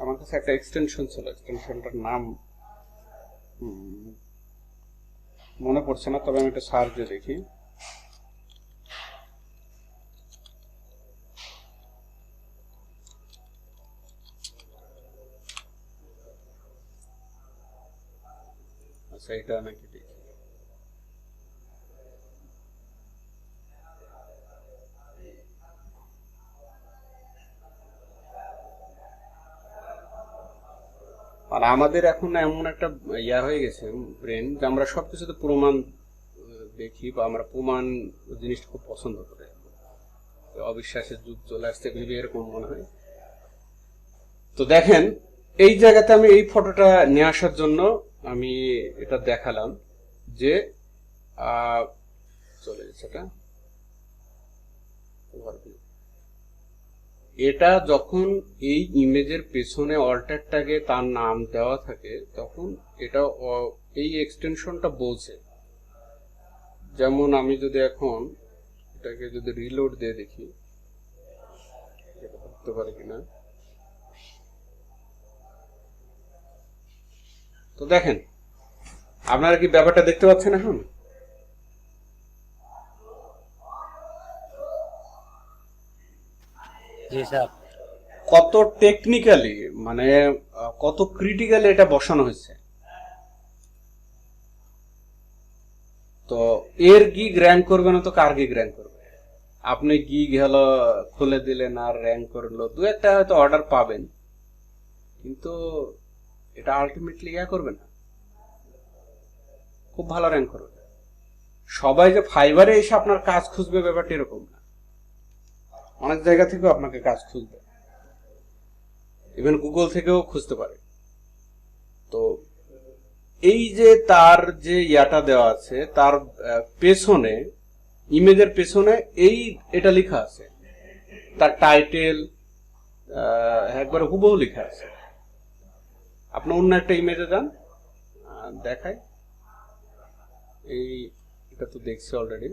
আমার কাছে একটা এক্সটেনশন ছিল, এক্সটেনশনটার নাম মনে পড়ছে না, তবে আমি একটা সার্চ দিয়ে দেখি। আচ্ছা, এটা নাকি দেখি। আর আমাদের এখন এমন একটা ইয়া হয়ে গেছে ব্রেন, যে আমরা সবকিছুতে প্রমাণ দেখি, বা আমরা প্রমাণ জিনিসটা খুব পছন্দ করি। অবিশ্বাসের যুগ চলে আসছে ভেবে এরকম মনে হয়। তো দেখেন, এই জায়গাতে আমি এই ফটোটা নিয়ে আসার জন্য আমি এটা দেখালাম যে চলে গেছে এটা যখন এই ইমেজের পেছনে অল্টার ট্যাগে তার নাম দেওয়া থাকে, তখন এটা এই এক্সটেনশনটা বোঝে। যেমন আমি যদি এখন এটাকে যদি রিলোড দিয়ে দেখি করতে পারি কিনা। তো দেখেন, আপনারা কি ব্যাপারটা দেখতে পাচ্ছেন এখন? জি স্যার। কত টেকনিক্যালি, মানে কত ক্রিটিক্যালি এটা বসানো হয়েছে। তো এর গিগ র্যাঙ্ক করবে না তো কার গিগ র্যাঙ্ক করবে? আপনি গিগ হলো খুলে দিলেন আর র্যাঙ্ক করলো, দু একটা হয়তো অর্ডার পাবেন, কিন্তু এটা আলটিমেটলি ইয়া করবে না, খুব ভালো র্যাঙ্ক করবে। সবাই যে ফাইবারে এসে আপনার কাজ খুঁজবে ব্যাপারটা এরকম না, অনেক জায়গা থেকেও আপনাকে কাজ খুঁজবে, ইভেন গুগল থেকেও খুঁজতে পারে। তো এই যে তার যে ইয়াটা দেওয়া আছে, তার পেছনে, ইমেজের পেছনে এটা লেখা আছে, তার টাইটেল একবার হুবহু লেখা আছে। আপনি অন্য একটা ইমেজে যান, দেখায়, এটা তো দেখছি অলরেডি,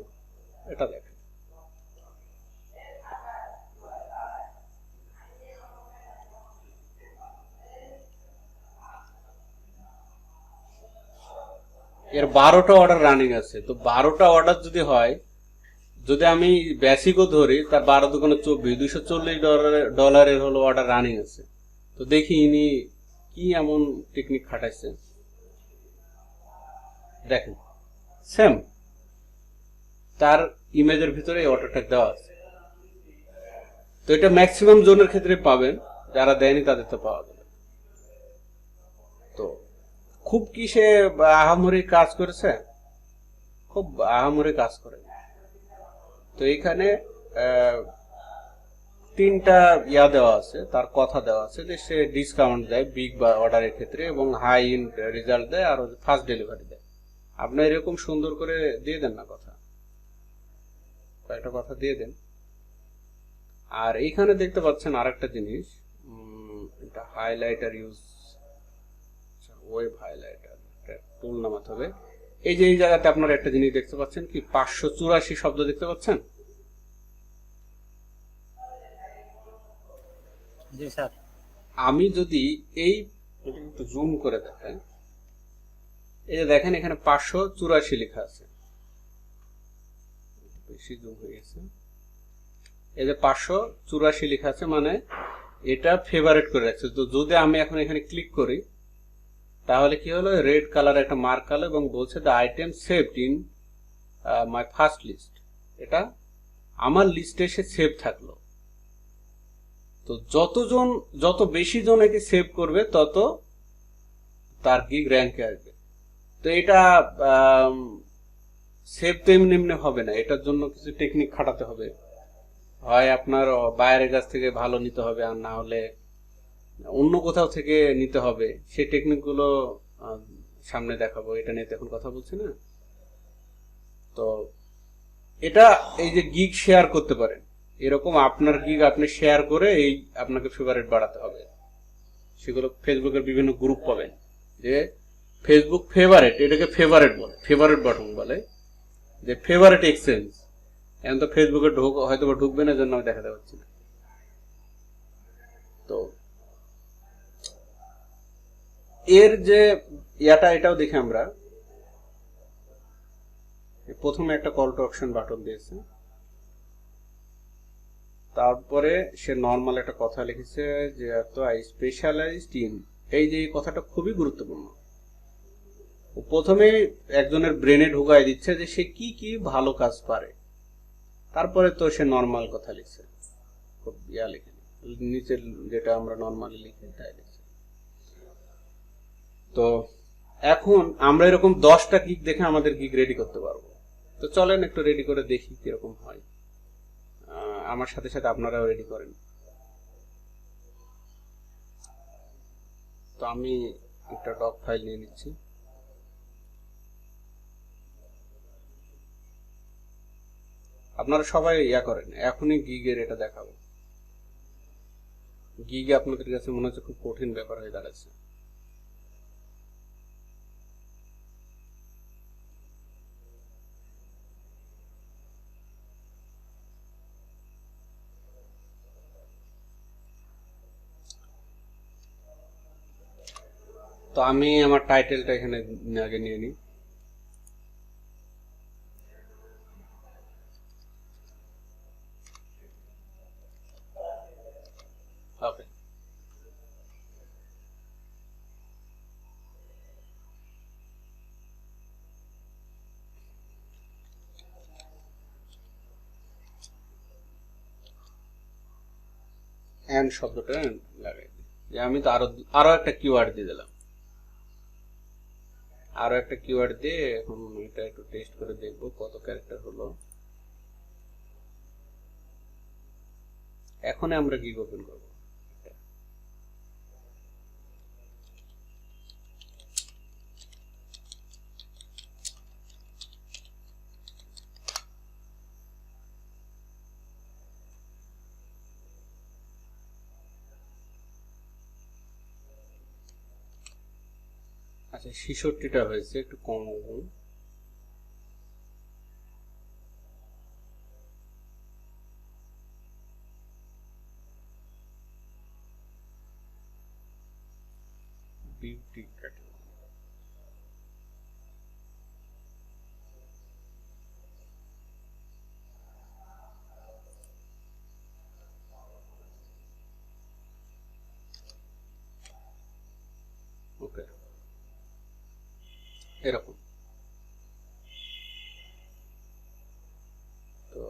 এটা দেখেন। এর 12টা অর্ডার রানিং আছে। তো 12টা অর্ডার যদি হয়, যদি আমি বেসিকও ধরি, তার 12 দোকানে 24, $240 হলো অর্ডার রানিং আছে। তো দেখি ইনি কি এমন টেকনিক খাটাইছে। দেখেন, সেম তার ইমেজের ভিতরে এই অটো ট্যাগ দেওয়া আছে। তো এটা ম্যাক্সিমাম জোনের ক্ষেত্রে পাবেন, যারা দেয়নি তাদের তো পাওয়া যাবে। তো খুব কি সে আহামরি কাজ করেছে? খুব আহামরি কাজ করে। তো এখানে 3টা ইয়া দেওয়া আছে, তার কথা দেওয়া আছে যে সে ডিসকাউন্ট দেয় বিগ বা অর্ডারের ক্ষেত্রে, এবং হাই ইন রেজাল্ট দেয়, আর ফাস্ট ডেলিভারি দেয়। আপনি এরকম সুন্দর করে দিয়ে দেন না কথা, কয়েকটা কথা দিয়ে দেন। আর এইখানে দেখতে পাচ্ছেন আরেকটা জিনিস, এটা হাইলাইটার ইউজ, ওয়েব হাইলাইটার টুল নামাতে হবে। এই যে এই জায়গাতে আপনারা একটা জিনিস দেখতে পাচ্ছেন কি, 584 শব্দ দেখতে পাচ্ছেন? জি স্যার। আমি যদি এই একটু জুম করে দেখাই, এই যে দেখেন এখানে 584 লেখা আছে, বেশি জুম হয়ে গেছে। এই যে 584 লেখা আছে, মানে এটা ফেভারিট করে রাখছে। তো যদি আমি এখন এখানে ক্লিক করি, তাহলে কি হলো, রেড কালার একটা মার্ক হলো এবং বলছে the item saved in my first list. এটা আমার লিস্টে এসে সেভ থাকলো। তো যত বেশি জন একে সেভ করবে, তত তার গিগ র্যাঙ্কে আসবে। তো এটা সেভ তো এমনি এমনি হবে না, এটার জন্য কিছু টেকনিক খাটাতে হবে। হয় আপনার বাইরের কাছ থেকে ভালো নিতে হবে, আর না হলে অন্য কোথাও থেকে নিতে হবে। সেই টেকনিকগুলো সামনে দেখাবো, এটা নিয়ে এখন কথা বলছি না। তো এটা এই যে গিগ শেয়ার করতে পারেন, এরকম আপনার গিগ আপনি শেয়ার করে এই আপনাকে ফেভারিট বাড়াতে হবে। সেগুলো ফেসবুকের বিভিন্ন গ্রুপ পাবেন, যে ফেসবুক ফেভারেট, এটাকে ফেভারেট বলে, ফেভারেট বাটন বলে, যে ফেভারেট এক্সচেঞ্জ। এখন তো ফেসবুকে হয়তো বা ঢুকবে না, জন্য আমি দেখাতে পারছি না। তো এর যে এটাও দেখি আমরা, প্রথমে একটা কল টু অকশন বাটন দিয়েছে, তারপরে সে নর্মাল একটা কথা লিখেছে যে এত আই স্পেশালাইজড ইন, এই যে এই কথাটা খুবই গুরুত্বপূর্ণ। প্রথমে একজনের ব্রেনে ঢুকাই দিচ্ছে যে সে কি কি ভালো কাজ পারে, তারপরে তো সে নর্মাল কথা লিখছে, খুব লিখে নিচে যেটা আমরা নর্মালি লিখি তাই লিখছে। তো এখন আমরা এরকম 10টা গিগ দেখে আমাদের গিগ রেডি করতে পারবো। তো চলেন একটু রেডি করে দেখি কিরকম হয়। আমার সাথে সাথে আপনারাও রেডি করেন। তো আমি একটা ডক ফাইল নিয়ে নিচ্ছি। আপনারা সবাই করেন, এখনই গিগের এটা দেখাবো। গিগে আপনাদের কাছে মনে হচ্ছে খুব কঠিন ব্যাপার হয়ে দাঁড়াচ্ছে। তো আমি আমার টাইটেলটা এখানে আগে নিয়ে নিই। ওকে, এন্ড শব্দটা লাগাই দিই। যে আমি তো আরো একটা কিওয়ার্ড দিয়ে দিলাম, আরো একটা কিওয়ার্ড দিয়ে এখন এটা একটু টেস্ট করে দেখবো কত ক্যারেক্টার হলো। এখন আমরা গিগ ওপেন করব। আচ্ছা, 66টা হয়েছে, একটু কম হবে। বিউটি ক্যাটাগরি, ওকে, এরকম। তো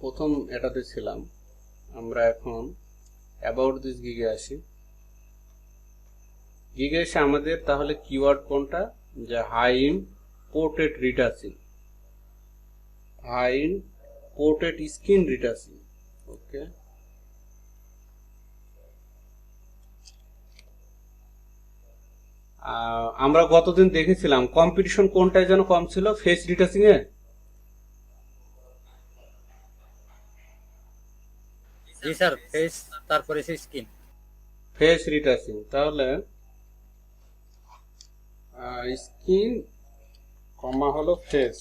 প্রথম এটাতে ছিলাম, আমরা এখন অ্যাবাউট দিস গিগে আসি। গিগে এসে আমাদের তাহলে কিওয়ার্ড কোনটা, যে high in portrait retouching, high in portrait screen retouching. Okay, আমরা গতদিন দেখেছিলাম কম্পিটিশন কোনটায় যেন কম ছিল, ফেস রিটাচিং এ। জি স্যার, ফেস তারপরে স্কিন। ফেস রিটাচিং, তাহলে স্কিন কমা হলো ফেস।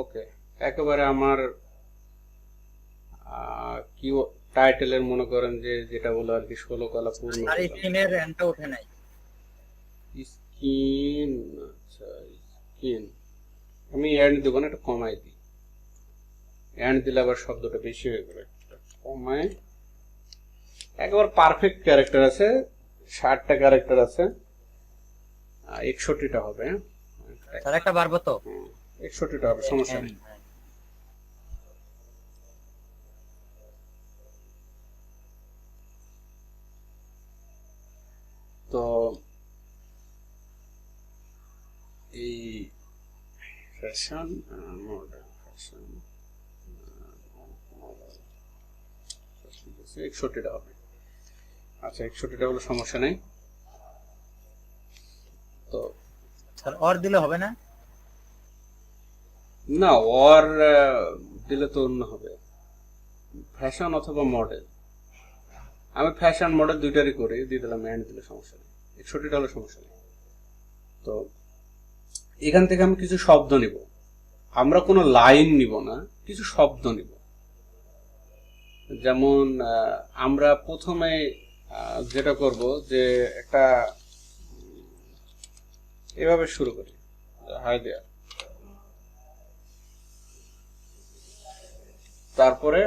ওকে, একেবারে আমার কি টাইটেলের মনে করেন যে যেটা বলো আর কি 16 কলা পূর্ণ আর স্কিনের র্যাঙ্কটা ওঠে নাই। স্কিন, আচ্ছা স্কিন, আমি এন্ড দেবো না, এটা কমাই দিই। এন্ড দিলে আবার শব্দটা বেশি হয়ে গেল, কমায়। একেবারে পারফেক্ট ক্যারেক্টার আছে, 60টা ক্যারেক্টার আছে, 61টা হবে। স্যার একটা বাড়বো তো? 61টা হবে, সমস্যা নেই। তো এই ফ্যাশন, মডেল ফ্যাশন, 61টা হবে। আচ্ছা, 61টা হলো, সমস্যা নেই। তো স্যার অর দিলে হবে না? না, ওর দিলে তো অন্য হবে, ফ্যাশন অথবা মডেল। আমি ফ্যাশন মডেল দুইটারই করি, দিয়ে দিলাম এন্ড দিলে সমস্যা নেই, $61 সমস্যা নেই। তো এখান থেকে আমি কিছু শব্দ নিব, আমরা কোনো লাইন নিব না, কিছু শব্দ নিব। যেমন আমরা প্রথমে যেটা করব যে একটা এভাবে শুরু করি, হাই দেয়ার, তারপরে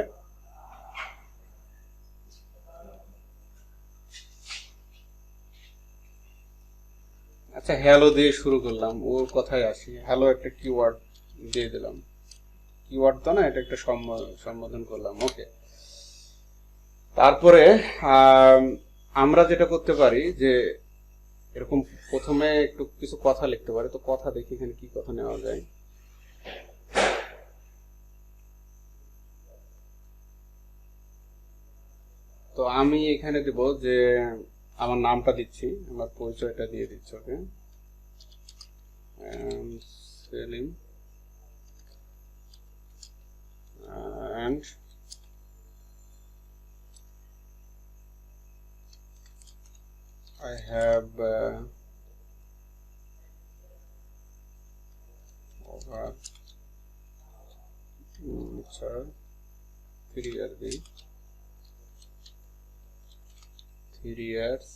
আচ্ছা হ্যালো দিয়ে শুরু করলাম, ওর কথায় আসি। হ্যালো একটা কিওয়ার্ড দিয়ে দিলাম, কিওয়ার্ড তো না, এটা একটা সম্বোধন করলাম, ওকে। তারপরে আমরা যেটা করতে পারি যে এরকম প্রথমে একটু কিছু কথা লিখতে পারি। তো কথা দেখি এখানে কি কথা নেওয়া যায়। তো আমি এখানে দেব যে আমার নামটা দিচ্ছি, আমার পরিচয়টা দিয়ে দিচ্ছি, okay, Salim, and I have over 3 years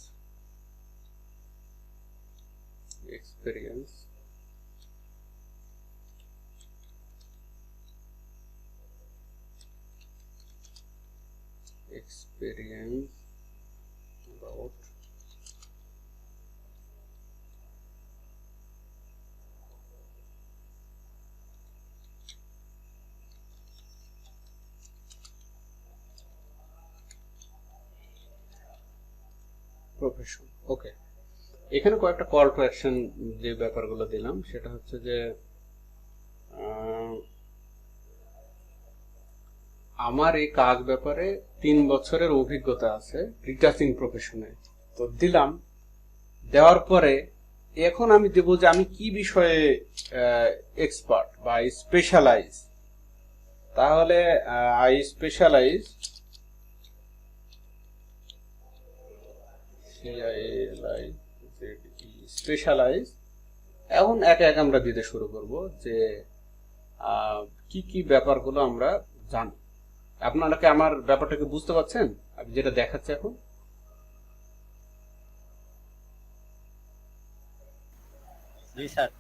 experience about profession, okay. এখানে কয়েকটা কল টু অ্যাকশন যে ব্যাপারগুলো দিলাম সেটা হচ্ছে যে আমার এই কাজ ব্যাপারে 3 বছরের অভিজ্ঞতা আছে রিটাচিং প্রফেশনে। তো দিলাম, দেওয়ার পরে এখন আমি দেব যে আমি কি বিষয়ে এক্সপার্ট বা স্পেশালাইজ। তাহলে আই স্পেশালাইজ, স্পেশালাইজ। এখন একে একে আমরা দিতে শুরু করব যে কি কি ব্যাপারগুলো আমরা জানি। আপনারা কি আমার ব্যাপারটাকে বুঝতে পারছেন আমি যেটা দেখাচ্ছি এখন? জি স্যার।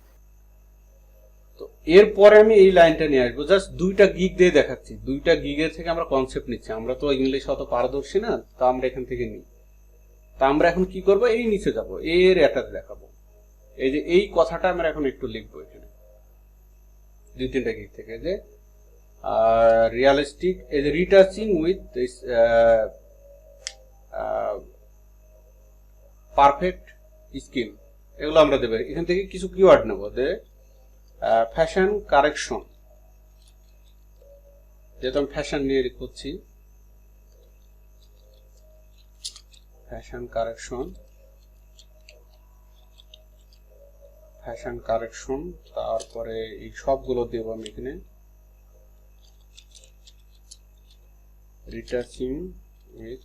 তো এরপরে আমি এই লাইনটা নিয়ে আসবো, জাস্ট 2টা গিগ দিয়ে দেখাচ্ছি, 2টা গিগের থেকে আমরা কনসেপ্ট নিচ্ছি। আমরা তো ইংলিশ অত পারদর্শী না, তো আমরা এখান থেকে নিই। তা আমরা এখন কি করব, এই নিচে যাব, এর অ্যাটাচ দেখাবো। এই যে এই কথাটা আমরা এখন একটু লিখবো এখানে 2-3টা গিগ থেকে, যে realistic edge retouching with perfect skill, এগুলো আমরা দেবো। এখান থেকে কিছু কিওয়ার্ড নেবো, যে ফ্যাশন কারেকশন, যেহেতু আমি ফ্যাশন নিয়ে করছি, ফ্যাশন কারেকশন, ফ্যাশন কারেকশন। তারপরে এই সবগুলো দেবো আমি এখানে, রিটাচিং উইথ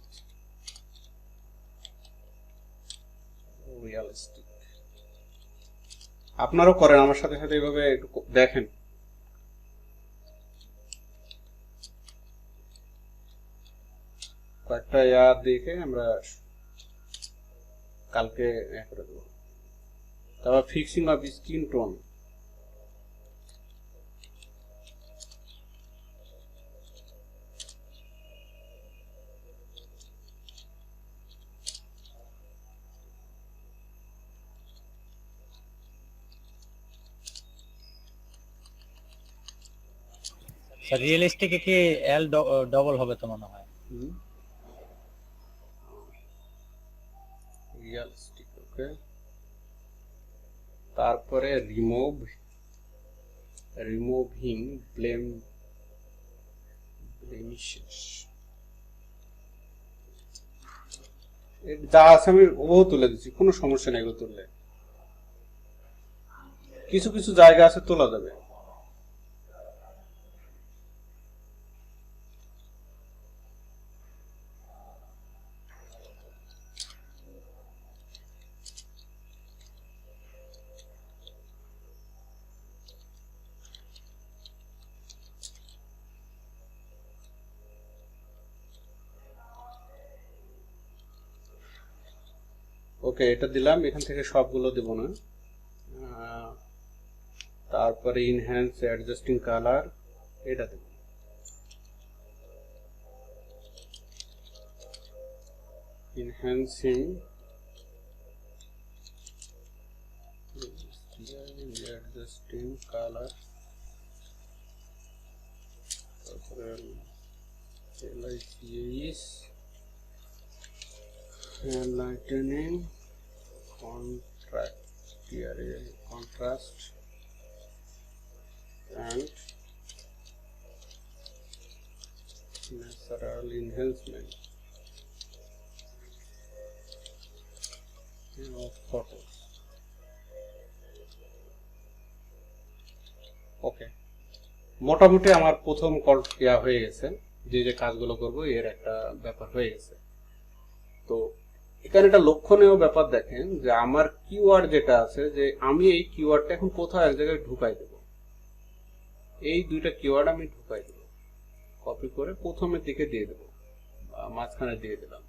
রিয়ালিস্টিক। আপনারাও করেন আমার সাথে সাথে, এইভাবে একটু দেখেন। কয়েকটা দেখে আমরা কালকে করে দেবো। তারপর fixing of skin tone, sir রিয়েলিস্টিকে কি এল ডবল হবে তো মনে হয়। Realistic, okay. তারপরে রিমুভিং ব্লেমিশেস, যা আছে আমি ও তুলে দিচ্ছি, কোনো সমস্যা নেই। এগুলো তুললে কিছু কিছু জায়গা আছে তোলা যাবে। ওকে, এটা দিলাম, এখান থেকে সবগুলো দেব না। তারপরে ইনহ্যান্স অ্যাডজাস্টিং কালার, এটা দেব। enhancing adjusting color, তারপরে LICS lightening contrast and natural enhancement of photos. ওকে, মোটামুটি আমার প্রথম হয়ে গেছে, যে যে কাজগুলো করব এর একটা ব্যাপার হয়ে গেছে। তো এখানে একটা লক্ষণীয় ব্যাপার দেখেন যে আমার কিওয়ার্ড যেটা আছে, যে আমি এই কিওয়ার্ডটা এখন কোথাও এক জায়গায় ঢুকাই দেব। এই দুইটা কিওয়ার্ড আমি ঢুকাই দেব, কপি করে প্রথমের দিকে দিয়ে দেব, মাঝখানে দিয়ে দিলাম।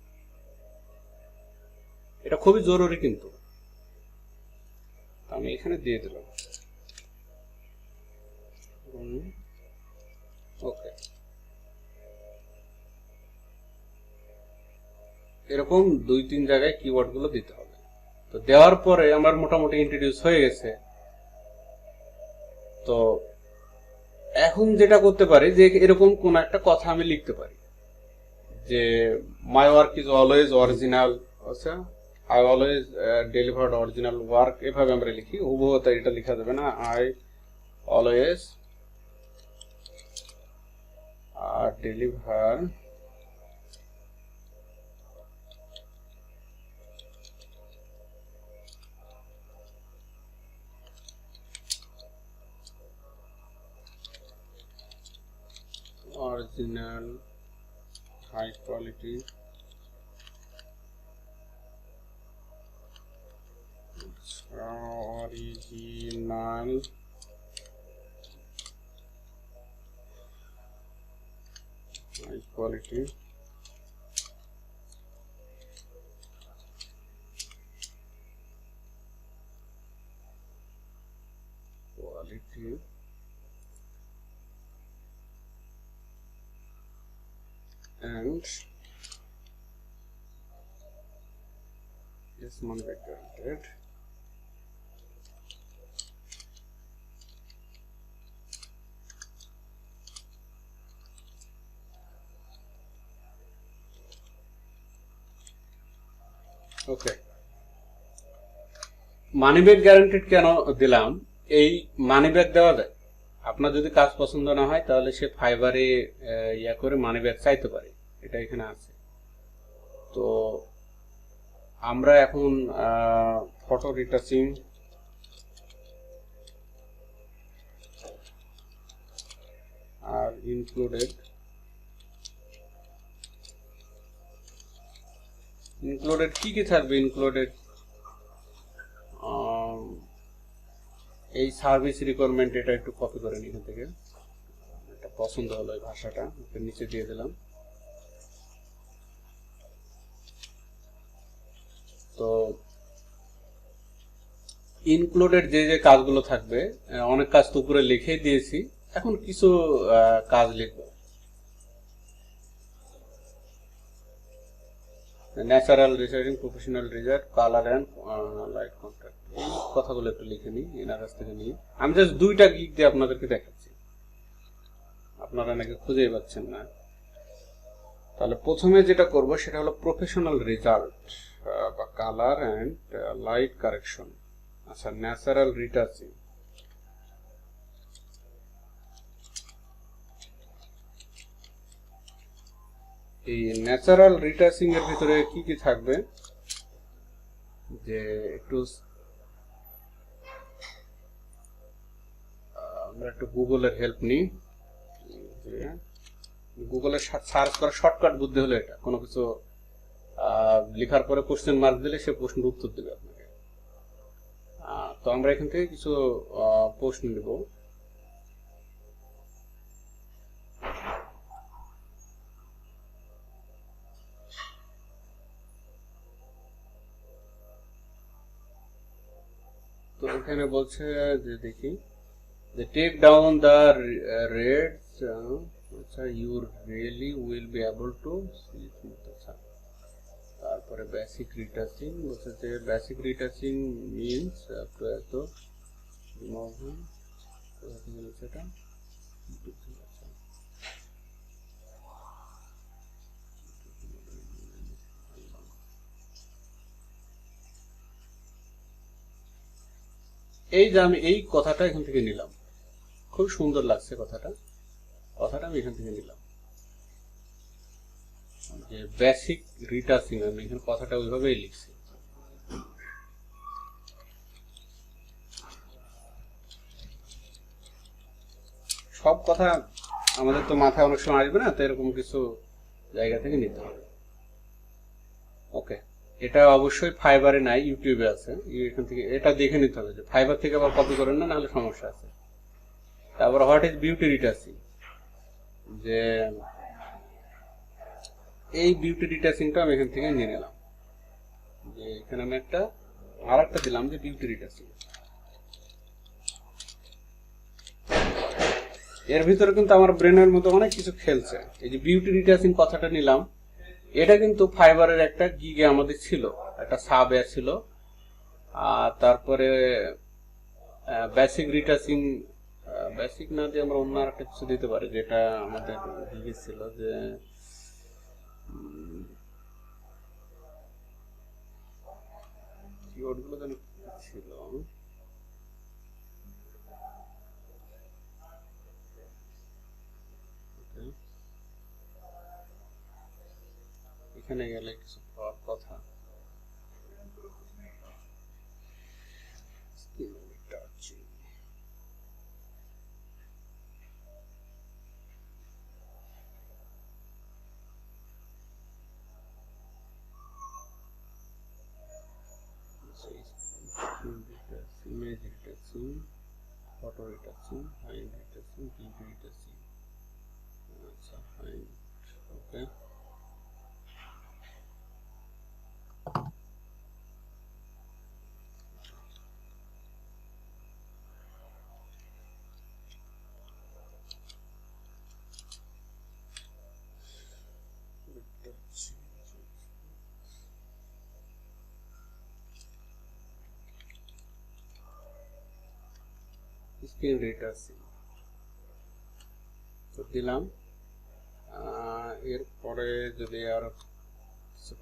এটা খুবই জরুরি, কিন্তু আমি এখানে দিয়ে দিলাম। ওকে, এরকম 2-3 জায়গায় কিওয়ার্ড গুলো দিতে হবে। তো দেওয়ার পরে আমার মোটামুটি ইন্ট্রোডিউস হয়ে গেছে। তো এখন যেটা করতে পারি, যে এরকম কোন একটা কথা আমি লিখতে পারি, যে my work is always original, আচ্ছা I always delivered original work, এভাবে আমরা লিখি। হুবহু এটা লেখা যাবে না, I always deliver original high quality original high quality and yes, manufactured okay. Money back guaranteed কেন দিলাম? এই মানি ব্যাক দেওয়া যায়, আপনার যদি কাজ পছন্দ না হয় তাহলে সে ফাইবারে ইয়া করে মানি ব্যাক চাইতে পারে, এটা এখানে আছে। তো আমরা এখন ফটো রিটাচিং আর ইনক্লুডেড কি কি থাকবে? ইনক্লুডেড এই সার্ভিস রিকোয়ারমেন্ট, এটা একটু কপি করেন এখান থেকে, এটা পছন্দ হলো এই ভাষাটা, নিচে দিয়ে দিলাম। তো ইনক্লুডেড যে যে কাজগুলো থাকবে, অনেক কাজ তো উপরে লিখে দিয়েছি, এখন কিছু কাজ লিখবো। Natural researching, professional reserve, colour and light contract, এই কথাগুলো একটু লিখে নিই এনার কাছ থেকে নিয়ে। আমি জাস্ট 2টা গিগ দিয়ে আপনাদেরকে দেখাচ্ছি, আপনারা নাকি খুঁজেই পাচ্ছেন না। তাহলে প্রথমে যেটা করব সেটা হলো প্রফেশনাল রেজাল্ট বা কালার অ্যান্ড লাইট কারেকশন। আচ্ছা, ন্যাচারাল রিটাচিং, এই ন্যাচারাল রিটাচিং এর ভিতরে কি কি থাকবে, যে একটু আমরা একটু গুগলের হেল্প নিই। গুগলে সার্চ করা শর্টকাট বুদ্ধি হলো এটা, কোনো কিছু লেখার পরে কোশ্চেন মার্ক দিলে সে প্রশ্নের উত্তর দেবে আপনাকে। তো আমরা এখান থেকে কিছু প্রশ্ন নেব। এখানে বলছে যে দেখি যে টেক ডাউন দ্য রেডস, আচ্ছা you really will be able to, আচ্ছা তারপরে বেসিক রিটাচিং বলছে যে বেসিক রিটাচিং মিনস এত রিমুভিং সেটা। এই যে আমি এই কথাটা এখান থেকে নিলাম, খুব সুন্দর লাগছে কথাটা আমি এখান থেকে নিলাম যে বেসিক রিটাচিং, আমি এখানে কথাটা ওইভাবেই লিখছি। সব কথা আমাদের তো মাথায় অনেক সময় আসবে না, তো এরকম কিছু জায়গা থেকে নিতে হবে। ওকে, এটা অবশ্যই ফাইবারে নাই, ইউটিউবে আছে, এখান থেকে এটা দেখে নিতে হবে যে ফাইবার থেকে আবার কপি করেন না, নাহলে সমস্যা আছে। তারপর হোয়াট ইজ বিউটি রিটাচিং, যে এই বিউটি রিটাচিংটা আমি এখান থেকে নিয়ে নিলাম, যে এখানে আমি আর একটা দিলাম যে বিউটি রিটাচিং। এর ভিতরে কিন্তু আমার ব্রেনের মতো অনেক কিছু খেলছে। এই যে বিউটি রিটাচিং কথাটা নিলাম, এটা কিন্তু ফাইবারের একটা গিগে আমাদের ছিল, একটা সাব ছিল। আর তারপরে বেসিক রিটাচিং, বেসিক না দিয়ে আমরা অন্য আরেকটা কিছু দিতে পারি, যেটা আমাদের গিগে ছিল, যে কিওয়ার্ডগুলো যেন ছিল, এখানে গেলে কিছু পাওয়ার কথা। Image retouching, photo retouching, hide retouching, video retouching, আচ্ছা হাইড, ওকে। স্ক্রিন রিটাচিং তো দিলাম। এরপরে যদি আর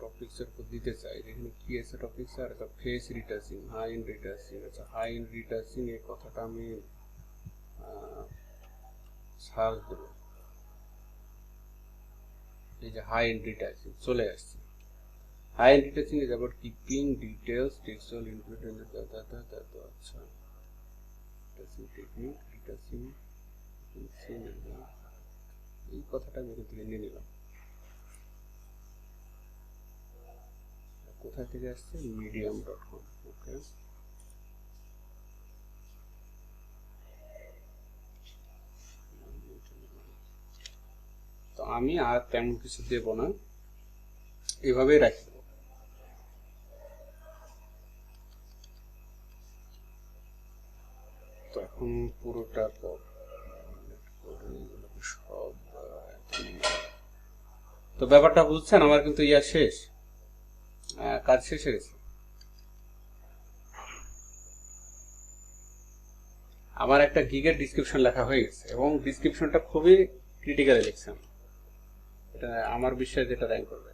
টপিক্সের উপর দিতে চাই, এখানে কি আছে টপিক্স, আর একটা face retouching, high in retouching. আচ্ছা হাই ইন রিটাচিং এই কথাটা আমি সার্চ দেব, এই যে হাই ইন রিটাচিং চলে আসছে। High in retouching is about keeping details textual included in the, আচ্ছা রিটাচিং টেকনিক, রিটাচিং এই কথাটা আমি এখান থেকে নিয়ে নিলাম। কোথা থেকে আসছে, medium.com, ওকে। তো আমি আর তেমন কিছু দেব না, এভাবেই রাখি। তো এখন পুরোটা সব, তো ব্যাপারটা বুঝছেন, আমার কিন্তু শেষ, কাজ শেষ হয়ে গেছে। আমার একটা গিগের ডিসক্রিপশন লেখা হয়ে গেছে, এবং ডিসক্রিপশনটা খুবই ক্রিটিক্যালি লিখছেন, এটা আমার বিশ্বাস যেটা র্যাঙ্ক করবে।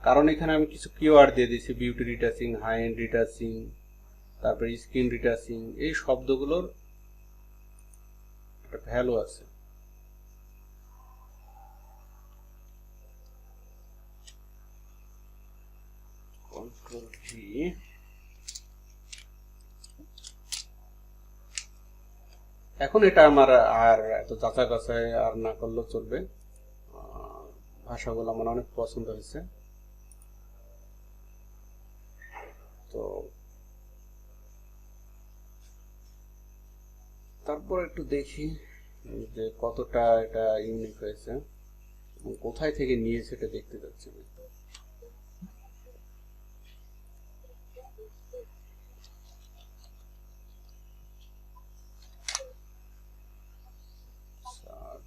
কারণ এখানে আমি কিছু কিওয়ার্ড দিয়ে দিয়েছি, beauty retouching, high end retouching, তারপরে স্ক্রিন রিটাচিং, এই শব্দগুলোর একটা ভ্যালু আছে। কন্ট্রোল ভি, এখন এটা আমার আর এত যাচাই বাছাই আর না করলেও চলবে, ভাষাগুলো আমার অনেক পছন্দ হয়েছে। তো তারপর একটু দেখি যে কতটা এটা ইউনিক হয়েছে। এবং কোথায় থেকে নিয়েছে এটা দেখতে যাচ্ছি আমি।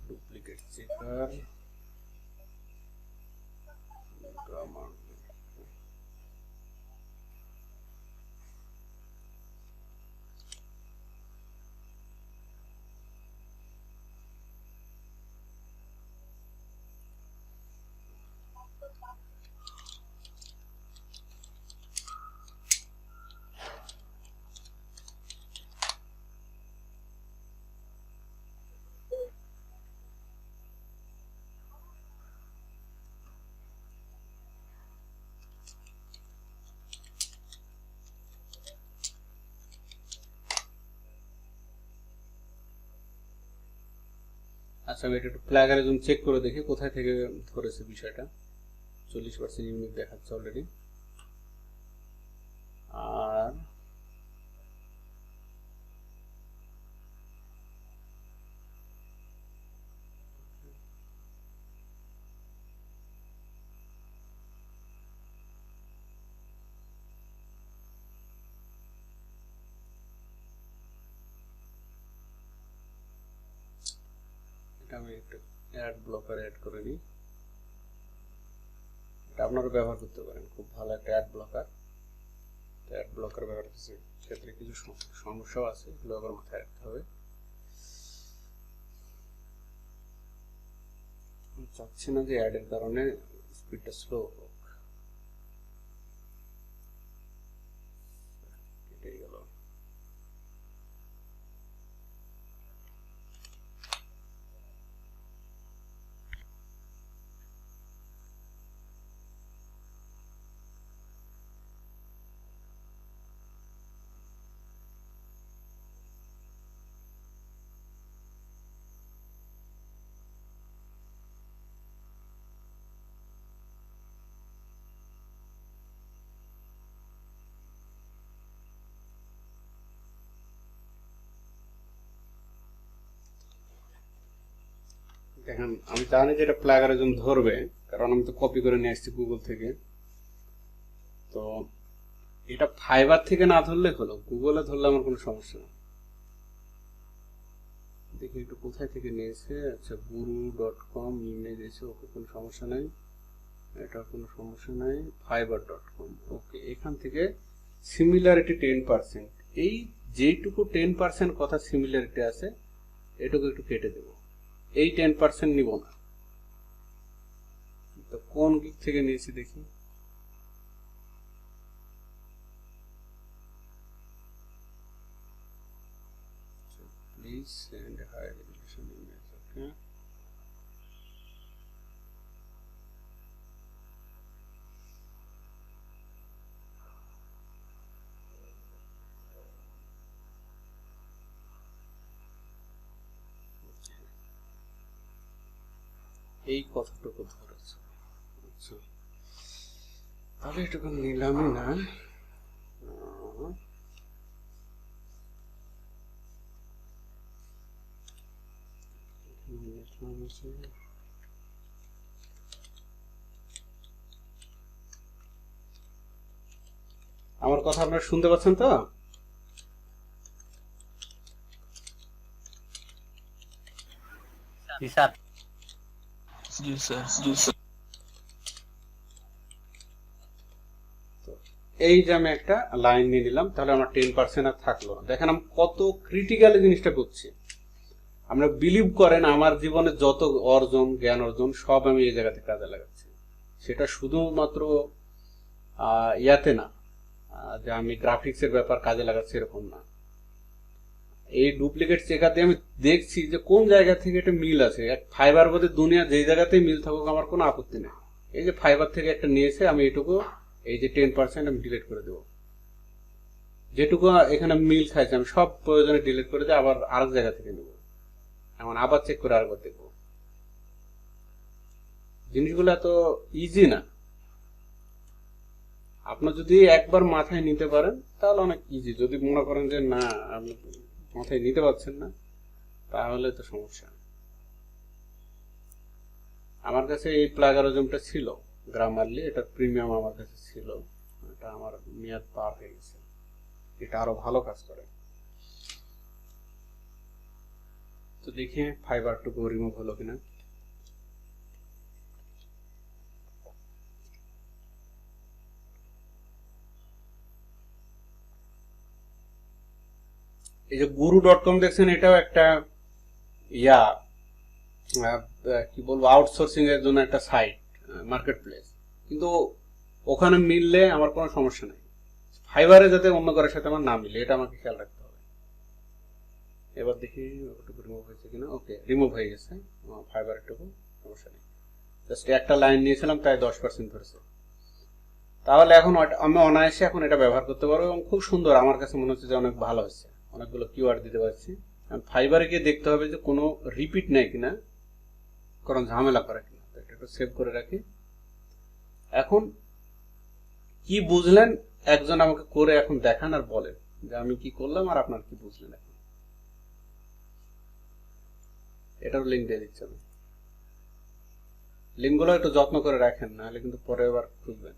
Duplicate checker grammar. আচ্ছা আমি এটা একটু প্লাগারিজম চেক করে দেখি কোথায় থেকে ধরেছে বিষয়টা। 40% ইউনিক দেখাচ্ছে অলরেডি। আর এটা আমি একটা অ্যাড ব্লকার অ্যাড করে নিই। এটা আপনারা ব্যবহার করতে পারেন, খুব ভালো একটা অ্যাড ব্লকার। অ্যাড ব্লকার ব্যবহার করতে ক্ষেত্রে কিছু সমস্যাও আছে, এগুলো আবার মাথায় রাখতে হবে। চাচ্ছি না যে অ্যাডের কারণে স্পিডটা স্লো হোক। কেটে গেল। দেখেন আমি জানি যে এটা প্লাগারিজম ধরবে, কারণ আমি তো কপি করে নিয়ে আসছি গুগল থেকে। তো এটা ফাইবার থেকে না ধরলে হলো, গুগলে ধরলে আমার কোনো সমস্যা না। দেখি একটু কোথায় থেকে নিয়েছে। আচ্ছা guru.com ইমেজ এসে, ওকে কোনো সমস্যা নাই, এটা কোনো সমস্যা নাই। fiverr.com ওকে, এখান থেকে সিমিলারিটি 10%, এই যেটুকু 10% কথা সিমিলারিটি আছে এটুকু একটু কেটে দেব। এই 10% নিব না। তো কোন দিক থেকে নিয়েছি দেখি। Please send a high resolution image. Okay. এই কথাটুকু ধরেছে। আচ্ছা তাহলে এটুকু নিলামই না। আমার কথা আপনারা শুনতে পাচ্ছেন তো? জি স্যার। জি স্যার, জি স্যার। এই যে আমি একটা লাইন নিয়ে নিলাম, তাহলে আমার 10% আর থাকলো না। দেখেন আমি কত ক্রিটিক্যালি জিনিসটা করছি। আমরা বিলিভ করেন আমার জীবনে যত অর্জন, জ্ঞান অর্জন সব আমি এই জায়গাতে কাজে লাগাচ্ছি। সেটা শুধুমাত্র ইয়াতে না যে আমি গ্রাফিক্সের ব্যাপার কাজে লাগাচ্ছি এরকম না। এই ডুপ্লিকেট চেকার দিয়ে আমি দেখছি যে কোন জায়গা থেকে এটা মিল আছে। এক ফাইবার বোধে দুনিয়া যেই জায়গাতেই মিল থাকুক আমার কোনো আপত্তি নেই। এই যে ফাইবার থেকে একটা নিয়েছে, আমি এটুকু এই যে 10% আমি ডিলিট করে দেবো। যেটুকু এখানে মিল খাইছে আমি সব প্রয়োজনে ডিলিট করে দিয়ে আবার আরেক জায়গা থেকে নেব। এমন আবার চেক করে আরেকবার দেখবো। জিনিসগুলো এত ইজি না। আপনার যদি একবার মাথায় নিতে পারেন তাহলে অনেক ইজি। যদি মনে করেন যে না আপনি মাথায় নিতে পারছেন না, তাহলে তো সমস্যা। আমার কাছে এই প্লাগারিজমটা ছিল, গ্রামারলি এটার প্রিমিয়াম আমার কাছে ছিল, এটা আমার মেয়াদ পার হয়ে গেছে। এটা আরো ভালো কাজ করে। তো দেখি ফাইবারটুকু রিমুভ হলো কিনা। এই যে guru.com দেখছেন, এটাও একটা ইয়া কি বলবো, আউটসোর্সিং এর জন্য একটা সাইট, মার্কেট প্লেস, কিন্তু ওখানে মিললে আমার কোনো সমস্যা নেই। ফাইবারে যাতে অন্য কারোর সাথে আমার না মিলে, এটা আমাকে খেয়াল রাখতে হবে। এবার দেখি ওটুকু রিমুভ হয়েছে কিনা। ওকে, রিমুভ হয়ে গেছে ফাইবারটুকু, সমস্যা নেই। জাস্ট একটা লাইন নিয়েছিলাম, তাই 10% ধরেছে। তাহলে এখন আমি অনায়াসে এখন এটা ব্যবহার করতে পারবো এবং খুব সুন্দর, আমার কাছে মনে হচ্ছে যে অনেক ভালো হচ্ছে। অনেকগুলো কিওয়ার্ড দিতে পারছি। ফাইবারে গিয়ে দেখতে হবে যে কোনো রিপিট নেই কিনা, কারণ ঝামেলা করে কিনা। তো এটা একটু সেভ করে রাখি। এখন কি বুঝলেন একজন আমাকে করে এখন দেখান আর বলেন যে আমি কি করলাম আর আপনার কি বুঝলেন। এখন এটার লিঙ্ক দিয়ে দিচ্ছি আমি। লিঙ্কগুলো একটু যত্ন করে রাখেন, নাহলে কিন্তু পরে আবার খুঁজবেন।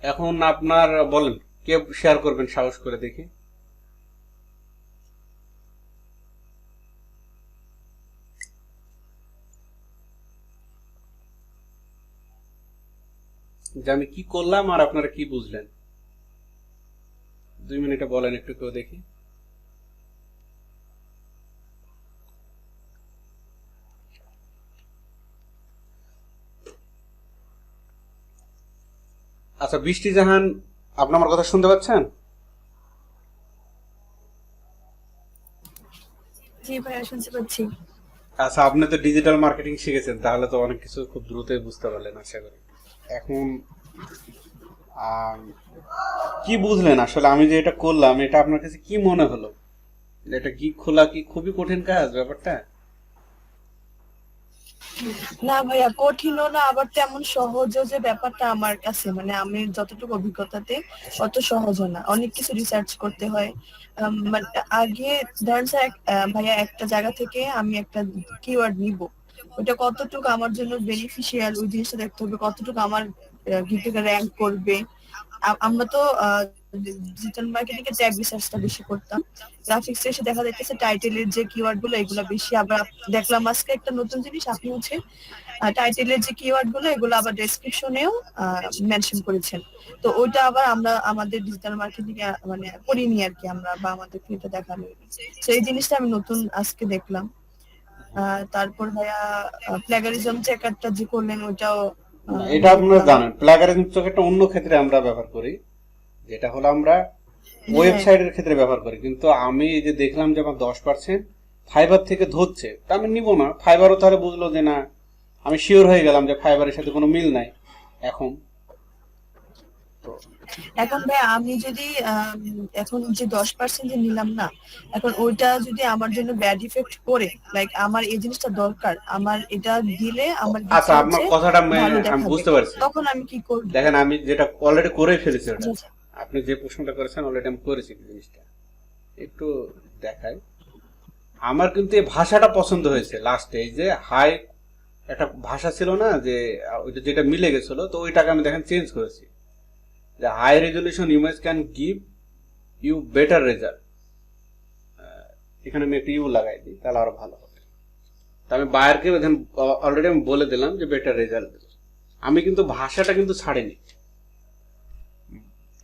এখন আপনার বলেন, কে শেয়ার করবেন সাহস করে দেখি। যে আমি কি করলাম আর আপনারা কি বুঝলেন, 2 মিনিটে বলেন একটু কেউ দেখি। আচ্ছা, বৃষ্টি জাহান, আপনি আমার কথা শুনতে পাচ্ছেন? জি ভাইয়া, শুনতে পাচ্ছি। আচ্ছা, আপনি তো ডিজিটাল মার্কেটিং শিখেছেন, তাহলে তো অনেক কিছু খুব দ্রুতই বুঝতে পারলেন আশা করি। এখন কি বুঝলেন আসলে আমি যে এটা করলাম, এটা আপনার কাছে কি মনে হলো? এটা গিগ খোলা কি খুবই কঠিন কাজ ব্যাপারটা? না ভাইয়া, কঠিনও না, আবার তেমন সহজও যে ব্যাপারটা আমার কাছে, মানে আমি যতটুকু অভিজ্ঞতাতে অত সহজও না, অনেক কিছু রিসার্চ করতে হয়। মানে আগে ধরেন স্যার, ভাইয়া একটা জায়গা থেকে আমি একটা কিওয়ার্ড নিব, ওটা কতটুকু আমার জন্য বেনিফিশিয়াল, ওই জিনিসটা দেখতে হবে, কতটুকু আমার গিগটাকে র্যাঙ্ক করবে। আমরা তো ডিজিটাল মার্কেটিং এ ট্যাগ রিসার্চটা বেশি করতাম। গ্রাফিক্স এসে দেখা যাচ্ছে টাইটেলের যে কিওয়ার্ড গুলো, এগুলো বেশি। আবার দেখলাম আজকে একটা নতুন জিনিস, আপনি হচ্ছে টাইটেলের যে কিওয়ার্ড গুলো, এগুলো আবার ডেসক্রিপশনেও মেনশন করেছেন। তো ওইটা আবার আমরা আমাদের ডিজিটাল মার্কেটিং এ মানে করিনি আর কি, আমরা বা আমাদেরকে এটা দেখানো। সেই জিনিসটা আমি নতুন আজকে দেখলাম। তারপর ভাইয়া প্লাগারিজম চেকারটা যে করলেন, ওইটাও এটা আপনারা জানেন, প্লাগারিজম চেকারটা অন্য ক্ষেত্রে আমরা ব্যবহার করি, যেটা হলো আমরা ওয়েবসাইটের ক্ষেত্রে ব্যবহার করি। কিন্তু আমি এই যে দেখলাম যে আমার 10% ফাইবার থেকে ধরছে, তা আমি নিব না। ফাইবারও তাহলে বুঝলো যে না, আমি শিওর হয়ে গেলাম যে ফাইবারের সাথে কোনো মিল নাই। এখন ভাই আমি যদি এখন যে 10% যে নিলাম না, এখন ওইটা যদি আমার জন্য ব্যাড ইফেক্ট করে, লাইক আমার এই জিনিসটা দরকার, আমার এটা দিলে আমার আচ্ছা, আপনার কথাটা আমি বুঝতে পারছি। তখন আমি কি করব? দেখেন, আমি যেটা অলরেডি করে ফেলেছি, ওটা আপনি যে প্রশ্নটা করেছেন অলরেডি আমি করেছি জিনিসটা। একটু দেখাই, আমার কিন্তু এই ভাষাটা পছন্দ হয়েছে লাস্টে। এই যে হাই একটা ভাষা ছিল না, যে ওইটা যেটা মিলে গেছিল, তো ওইটাকে আমি দেখেন চেঞ্জ করেছি, যে high resolution image can give you better result. এখানে আমি একটা ইউ লাগাই দিই, তাহলে আরো ভালো হবে। তা আমি বায়ারকে অলরেডি আমি বলে দিলাম যে বেটার রেজাল্ট। আমি কিন্তু ভাষাটা কিন্তু ছাড়িনি,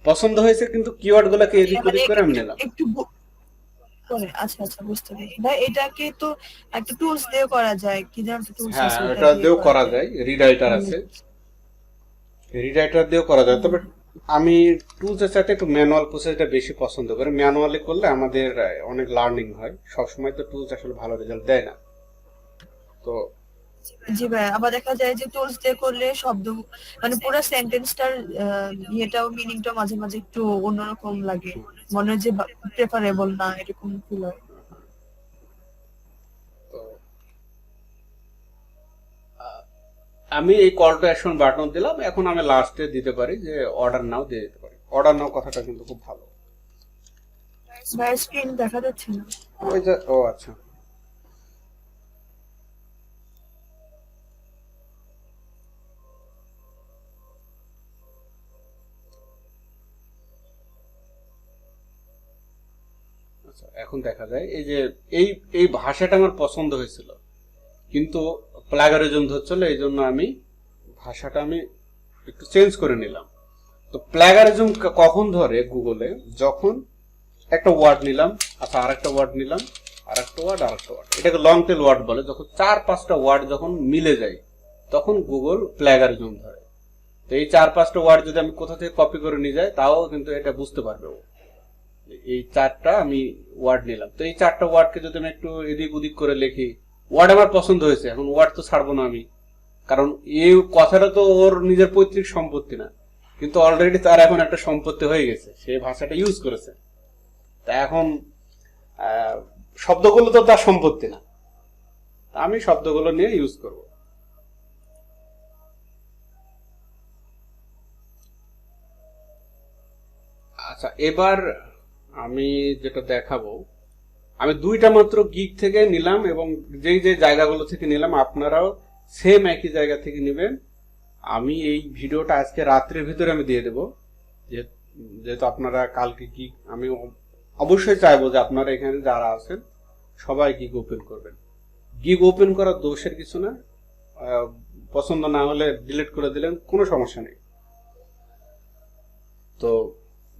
পছন্দ হয়েছে, কিন্তু কিওয়ার্ড গুলোকে এদিক ওদিক করে আমি নিলাম। আচ্ছা আচ্ছা, বুঝতে পেরেছি ভাই। এটাকে তো একটা টুলস দিয়ে করা যায়, কি ধরনের টুলস হ্যাঁ, আছে? এটা দিয়েও করা যায়, রিরাইটার আছে, রিরাইটার দিয়েও করা যায়। তবে আমি টুলসের সাথে একটু ম্যানুয়াল প্রসেসটা বেশি পছন্দ করি। ম্যানুয়ালি করলে আমাদের অনেক লার্নিং হয়, সবসময় তো টুলস আসলে ভালো রেজাল্ট দেয় না। তো জি ভাই, আবার দেখা যায় যে টুলস দিয়ে করলে শব্দ, মানে পুরো সেন্টেন্সটার ইয়েটাও, মিনিংটাও মাঝে মাঝে একটু অন্যরকম লাগে, মনে হয় যে প্রেফারেবল না, এরকম ফিল হয়। আমি এই কল টু অ্যাকশন বাটন দিলাম, এখন আমি লাস্টে দিতে পারি যে অর্ডার নাও দিয়ে দিতে পারি। অর্ডার নাও কথাটা কিন্তু খুব ভালো। ভাই স্ক্রিন দেখা যাচ্ছে না। ওই যে, ও আচ্ছা, আচ্ছা এখন দেখা যায় এই যে এই এই ভাষাটা আমার পছন্দ হয়েছিল, কিন্তু প্লাগারিজম ধরছিল, এই জন্য আমি ভাষাটা আমি একটু চেঞ্জ করে নিলাম। তো প্লাগারিজম কখন ধরে গুগলে? যখন একটা ওয়ার্ড নিলাম, আচ্ছা আর একটা ওয়ার্ড নিলাম, আর একটা ওয়ার্ড, আর একটা ওয়ার্ড, এটাকে লং টেল ওয়ার্ড বলে। যখন 4-5টা ওয়ার্ড যখন মিলে যায় তখন গুগল প্লাগারিজম ধরে। তো এই 4-5টা ওয়ার্ড যদি আমি কোথা থেকে কপি করে নিয়ে যাই তাও কিন্তু এটা বুঝতে পারবে ও। এই 4টা আমি ওয়ার্ড নিলাম, তো এই 4টা ওয়ার্ডকে যদি আমি একটু এদিক ওদিক করে লিখি, ওয়ার্ড আমার পছন্দ হয়েছে, এখন ওয়ার্ড তো ছাড়বো না আমি, কারণ এই কথাটা তো ওর নিজের পৈতৃক সম্পত্তি না, কিন্তু অলরেডি তার এখন একটা সম্পত্তি হয়ে গেছে, সে ভাষাটা ইউজ করেছে। তা এখন শব্দগুলো তো তার সম্পত্তি না, আমি শব্দগুলো নিয়ে ইউজ করব। আচ্ছা এবার আমি যেটা দেখাবো, আমি 2টা মাত্র গিগ থেকে নিলাম, এবং যেই যে জায়গাগুলো থেকে নিলাম আপনারাও সেম একই জায়গা থেকে নেবেন। আমি এই ভিডিওটা আজকে রাত্রের ভিতরে আমি দিয়ে দেবো, যেহেতু আপনারা কালকে গিগ, আমি অবশ্যই চাইবো যে আপনারা এখানে যারা আছেন সবাই গিগ ওপেন করবেন। গিগ ওপেন করার দোষের কিছু না, পছন্দ না হলে ডিলিট করে দিলেন, কোনো সমস্যা নেই। তো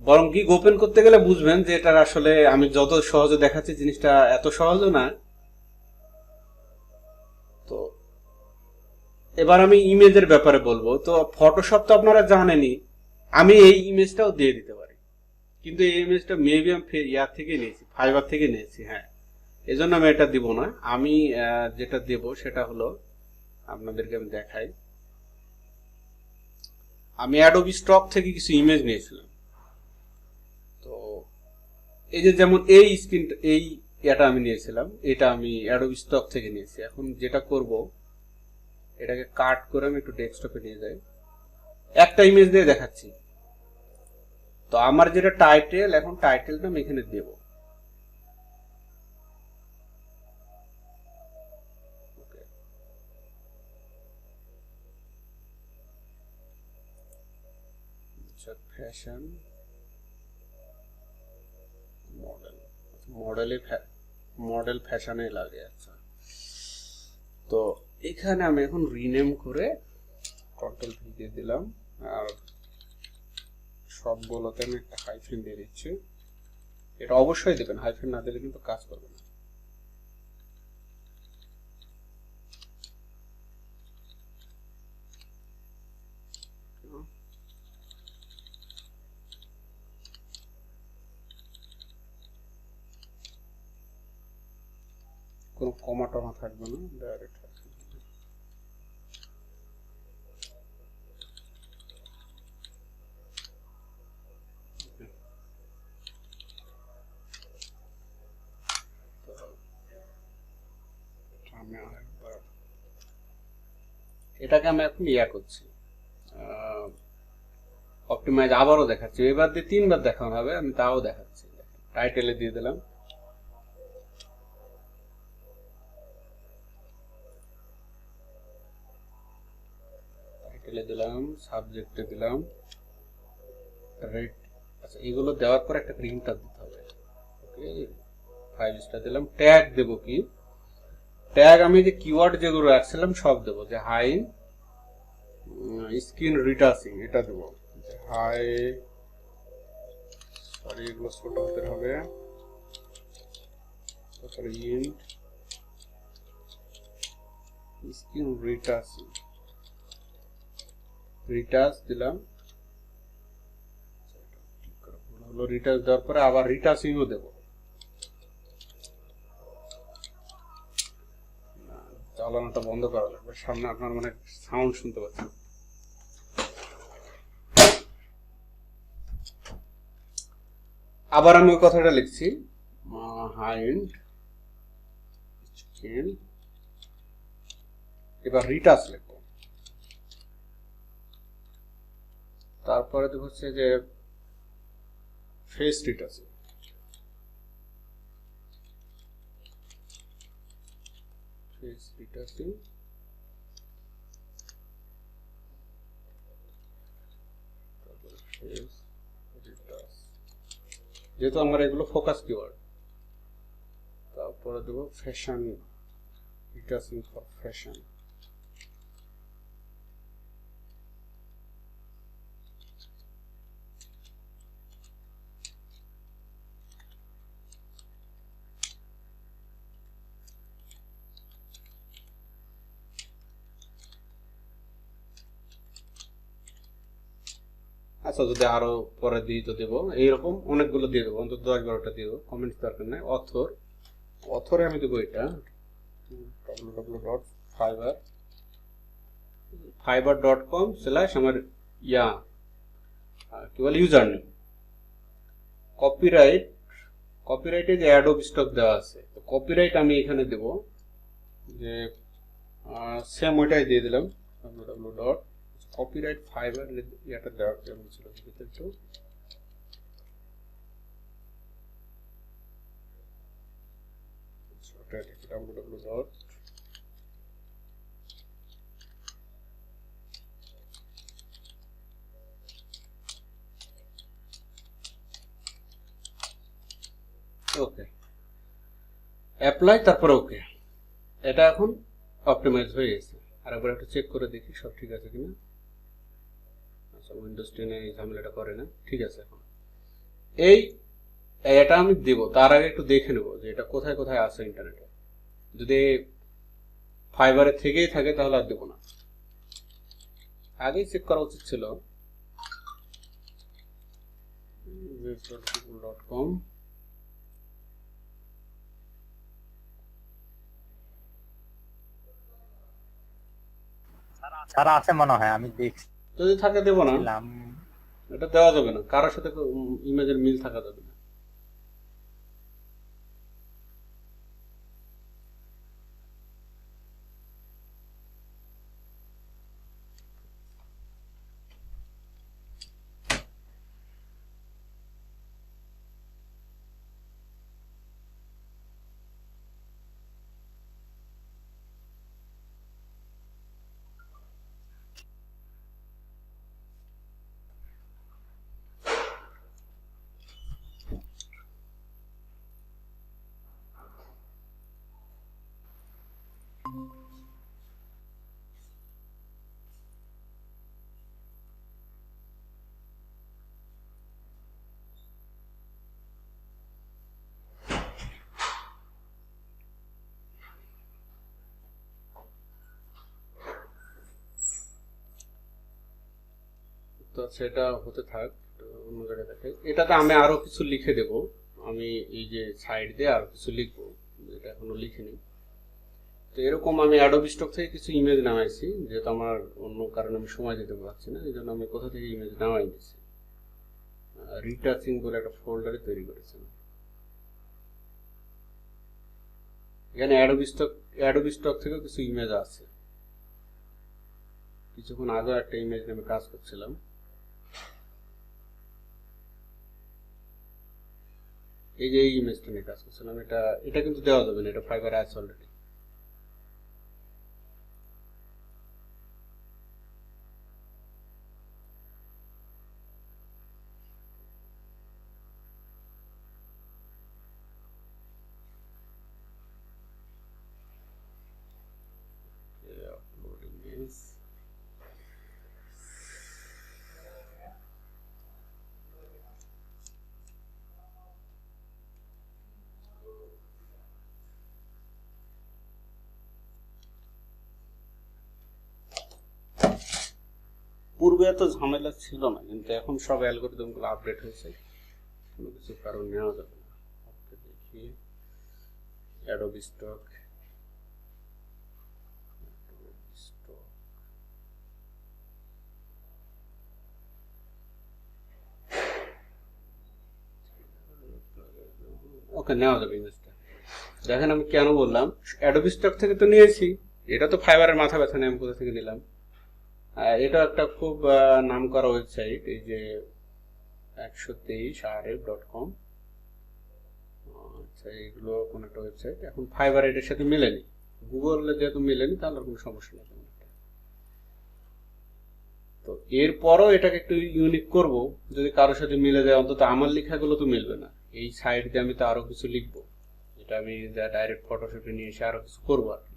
বরং গিগ ওপেন করতে গেলে বুঝবেন যে এটা আসলে আমি যত সহজে দেখাচ্ছি জিনিসটা এত সহজও না। তো এবার আমি ইমেজের ব্যাপারে বলবো। তো ফটোশপ তো আপনারা জানেনই, আমি এই ইমেজটাও দিয়ে দিতে পারি, কিন্তু এই ইমেজটা মেবি আমি ইয়ার থেকে নিয়েছি, ফাইবার থেকে নিয়েছি, হ্যাঁ, এজন্য আমি এটা দিব না। আমি যেটা দেব সেটা হলো, আপনাদেরকে আমি দেখাই, আমি অ্যাডোবি স্টক থেকে কিছু ইমেজ নিয়েছিলাম। তো এই যে যেমন এই স্ক্রিনটা, এই এটা আমি নিয়েছিলাম, এটা আমি অ্যাডোবি স্টক থেকে নিয়েছি। এখন যেটা করব, এটাকে কাট করে আমি একটু ডেস্কটপে নিয়ে যাই, একটা ইমেজ দিয়ে দেখাচ্ছি। তো আমার যেটা টাইটেল, এখন টাইটেলটা আমি এখানে দেব। ফ্যাশন মডেল, মডেল ফ্যাশনে লাগে। আচ্ছা, তো এখানে আমি এখন রিনেম করে কন্ট্রোল ভি দিয়ে দিলাম, আর সবগুলোতে আমি একটা হাইফেন দিয়ে দিচ্ছি। এটা অবশ্যই দেবেন, হাইফেন না দিলে কিন্তু কাজ করবে না। কোনো কমা টমা থাকবে না, ডাইরেক্ট। এটাকে আমি এখন ইয়া করছি, অপটিমাইজ আবারও দেখাচ্ছি, এবার দিয়ে 3বার দেখানো হবে, আমি তাও দেখাচ্ছি। টাইটেলে দিয়ে দিলাম, টাইটেলে দিলাম, সাবজেক্টে দিলাম, রেট। আচ্ছা, এগুলো দেওয়ার পর একটা প্রিন্টার দিতে হবে। ওকে, 5 স্টার দিলাম। ট্যাগ দেব কি? ট্যাগ আমি যে কিওয়ার্ড যেগুলো রাখছিলাম সব দেবো, যে হাই স্ক্রিন রিটাচিং, এটা দেবো। হাই, সরি এগুলো ছোট হতে হবে, তারপরে ইন্ট স্ক্রিন রিটাচিং, রিটাচ দিলাম। হলো রিটাচ দেওয়ার পরে আবার রিটাচিংও দেবো। চালানোটা বন্ধ করা লাগবে, সামনে আপনার মানে সাউন্ড শুনতে পাচ্ছেন। আবার আমি ওই কথাটা লিখছি, হাইন্ড স্ক্রিন, এবার রিটাচ লিখবো। তারপরে তো হচ্ছে যে ফেস রিটাচিং, ফেস রিটাচিং, তারপরে ফেস রিটাচ, যেহেতু আমার এগুলো ফোকাস কিওয়ার্ড। তারপরে দেবো ফ্যাশন, রিটাচিং ফর ফ্যাশন। আচ্ছা, যদি আরো পরে দিই তো দেবো, এইরকম অনেকগুলো দিয়ে দেবো, অন্তত 10-12টা দিয়ে দেবো, কমেন্টস দরকার নেই। অথরে আমি দেবো এটা www.fiverr.com/ আমার কি বলে ইউজার নেম। কপিরাইটে যে অ্যাডোব স্টক দেওয়া আছে, তো কপিরাইট আমি এখানে দেবো যে সেম ওইটাই দিয়ে দিলাম www. কপিরাইট ফাইবার এটা দেওয়ার কেমন ছিল একটু, www. ওকে, অ্যাপ্লাই, তারপরে ওকে। এটা এখন অপটিমাইজ হয়ে গেছে। আর একবার একটু চেক করে দেখি সব ঠিক আছে কিনা। আচ্ছা, উইন্ডোজ 10 এই ঝামেলাটা করে না, ঠিক আছে। এখন এটা আমি দেব, তার আগে একটু দেখে নেব যে এটা কোথায় কোথায় আছে ইন্টারনেটে। যদি ফাইবারে থেকেই থাকে তাহলে আর দেবো না, আগেই চেক করা উচিত ছিল। web.google.com স্যার আছে মনে হয়, আমি যদি থাকে দেবো না, দেখছিলাম। এটা দেওয়া যাবে না, কারোর সাথে ইমেজের মিল থাকা যাবে না। তো সেটা হতে থাক, অন্য জায়গায় দেখাই। এটাতে আমি আরো কিছু লিখে দেব, আমি এই যে সাইড দিয়ে আরো কিছু লিখবো, এটা এখনো লিখিনি। তো এরকম আমি অ্যাডোব স্টক থেকে কিছু ইমেজ নামাইছি, যেহেতু আমার অন্য কারণে আমি সময় দিতে পারছি না, এই জন্য আমি কোথা থেকে ইমেজ নামাই নিয়েছি। রিটাচিং বলে একটা ফোল্ডারে তৈরি করেছি। এখানে অ্যাডোব স্টক থেকে কিছু ইমেজ আছে। কিছুক্ষণ আগে একটা ইমেজ নিয়ে আমি কাজ করছিলাম। এই যে এই ইমেজটা নিয়ে কাজ করছিলাম, এটা কিন্তু দেওয়া যাবে না, এটা ফাইবার আছে অলরেডি। পূর্বে এত ঝামেলা ছিল না, কিন্তু এখন সব অ্যালগরিদম গুলো আপডেট হয়েছে, কোনো কিছু কারণ নেওয়া যাবে না। দেখি অ্যাডোব স্টক, ওকে, নেওয়া যাবে ইমেজটা। দেখেন আমি কেন বললাম অ্যাডোব স্টক থেকে তো নিয়েছি, এটা তো ফাইবারের মাথা ব্যথা নেই, আমি কোথা থেকে নিলাম। এটা একটা খুব নাম করা ওয়েবসাইট, এই যে 123rf.com। আচ্ছা, এগুলো কোন একটা ওয়েবসাইট, এখন ফাইবার এটার সাথে মিলেনি, গুগলে যেহেতু মেলেনি তাহলে আর কোনো সমস্যা নেই তেমন একটা। তো এরপরও এটাকে একটু ইউনিক করব, যদি কারোর সাথে মিলে যায়, অন্তত আমার লেখাগুলো তো মিলবে না, এই সাইড দিয়ে আমি তো আরো কিছু লিখবো, এটা আমি ডাইরেক্ট ফটোশপে নিয়ে এসে আরো কিছু করবো আর কি।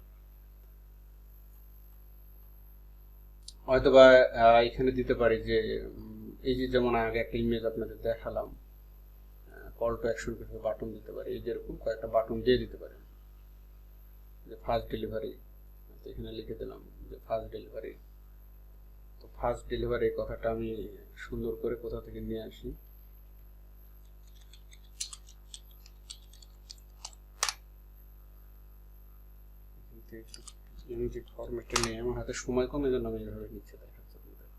হয়তোবা এখানে দিতে পারি যে এই যে যেমন আগে একটা ইমেজ আপনাদের দেখালাম, কল টু অ্যাকশন কিছু বাটন দিতে পারি, এই যেরকম কয়েকটা বাটন দিয়ে দিতে পারি, যে ফার্স্ট ডেলিভারি, এখানে লিখে দিলাম যে ফার্স্ট ডেলিভারি। তো ফার্স্ট ডেলিভারি কথাটা আমি সুন্দর করে কোথা থেকে নিয়ে আসি, একটু ইউনিক ফরম্যাটে নিয়ে, আমার হাতে সময় কমে জন্য আমি এইভাবে নিচ্ছে দেখাচ্ছি আপনাদের।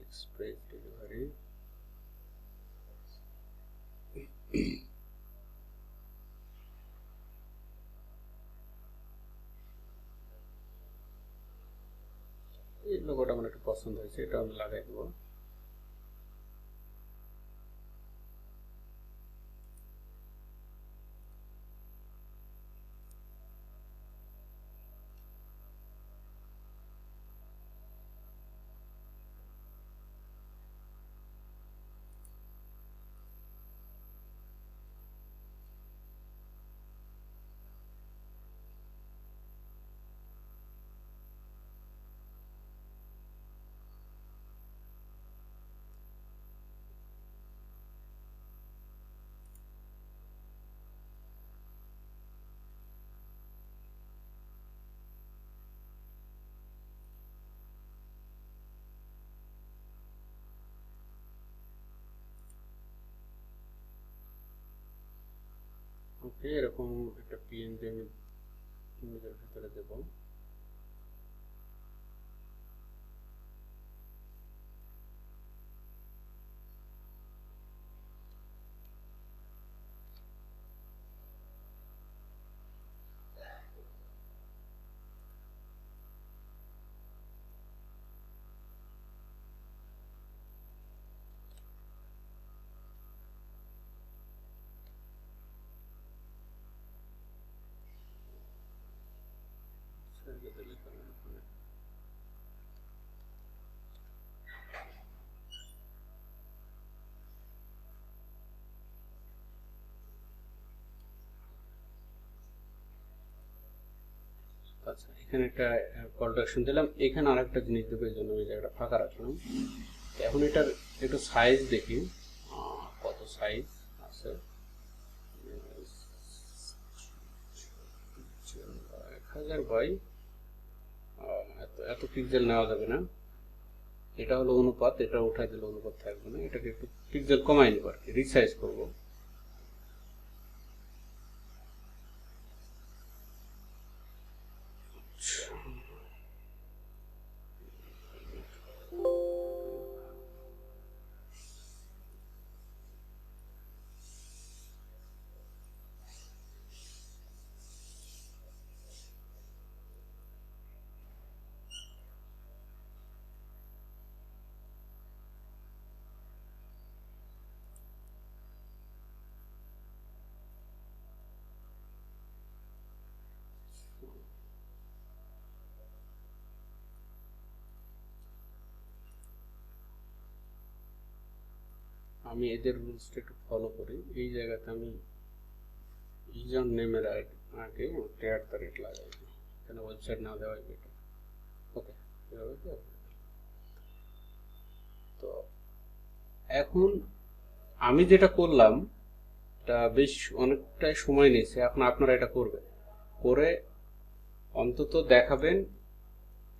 এক্সপ্রেস ডেলিভারি, এই লোগোটা আমার একটু পছন্দ হয়েছে, এটা আমি লাগাই দেবো। ওকে, এরকম একটা পিএনজি আমি ইমেজের ভিতরে দেবো। আচ্ছা, এখানে একটা কল টু অ্যাকশন দিলাম, এখানে আরেকটা জিনিস দেবো, এই জন্য আমি জায়গাটা ফাঁকা রাখলাম। এখন এটার একটু সাইজ দেখি, কত সাইজ আছে। 1000 বাই এত পিক্সেল নেওয়া যাবে না, এটা হলো অনুপাত, এটা উঠাই দিলে অনুপাত থাকবে না, এটাকে একটু পিক্সেল কমাই নেবো আর কি, রিসাইজ করবো। আমি এদের রুলসটা একটু ফলো করি, এই জায়গাতে আমি ইউজার নেমের আগে @, লাগাই, এখানে ওয়েবসাইট না দেওয়াই বেটার। ওকে, তো এখন আমি যেটা করলাম এটা বেশ অনেকটাই সময় নিয়েছে, এখন আপনারা এটা করবেন, করে অন্তত দেখাবেন,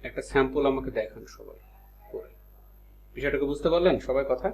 একটা স্যাম্পল আমাকে দেখান সবাই করে। বিষয়টাকে বুঝতে পারলেন সবাই কথা?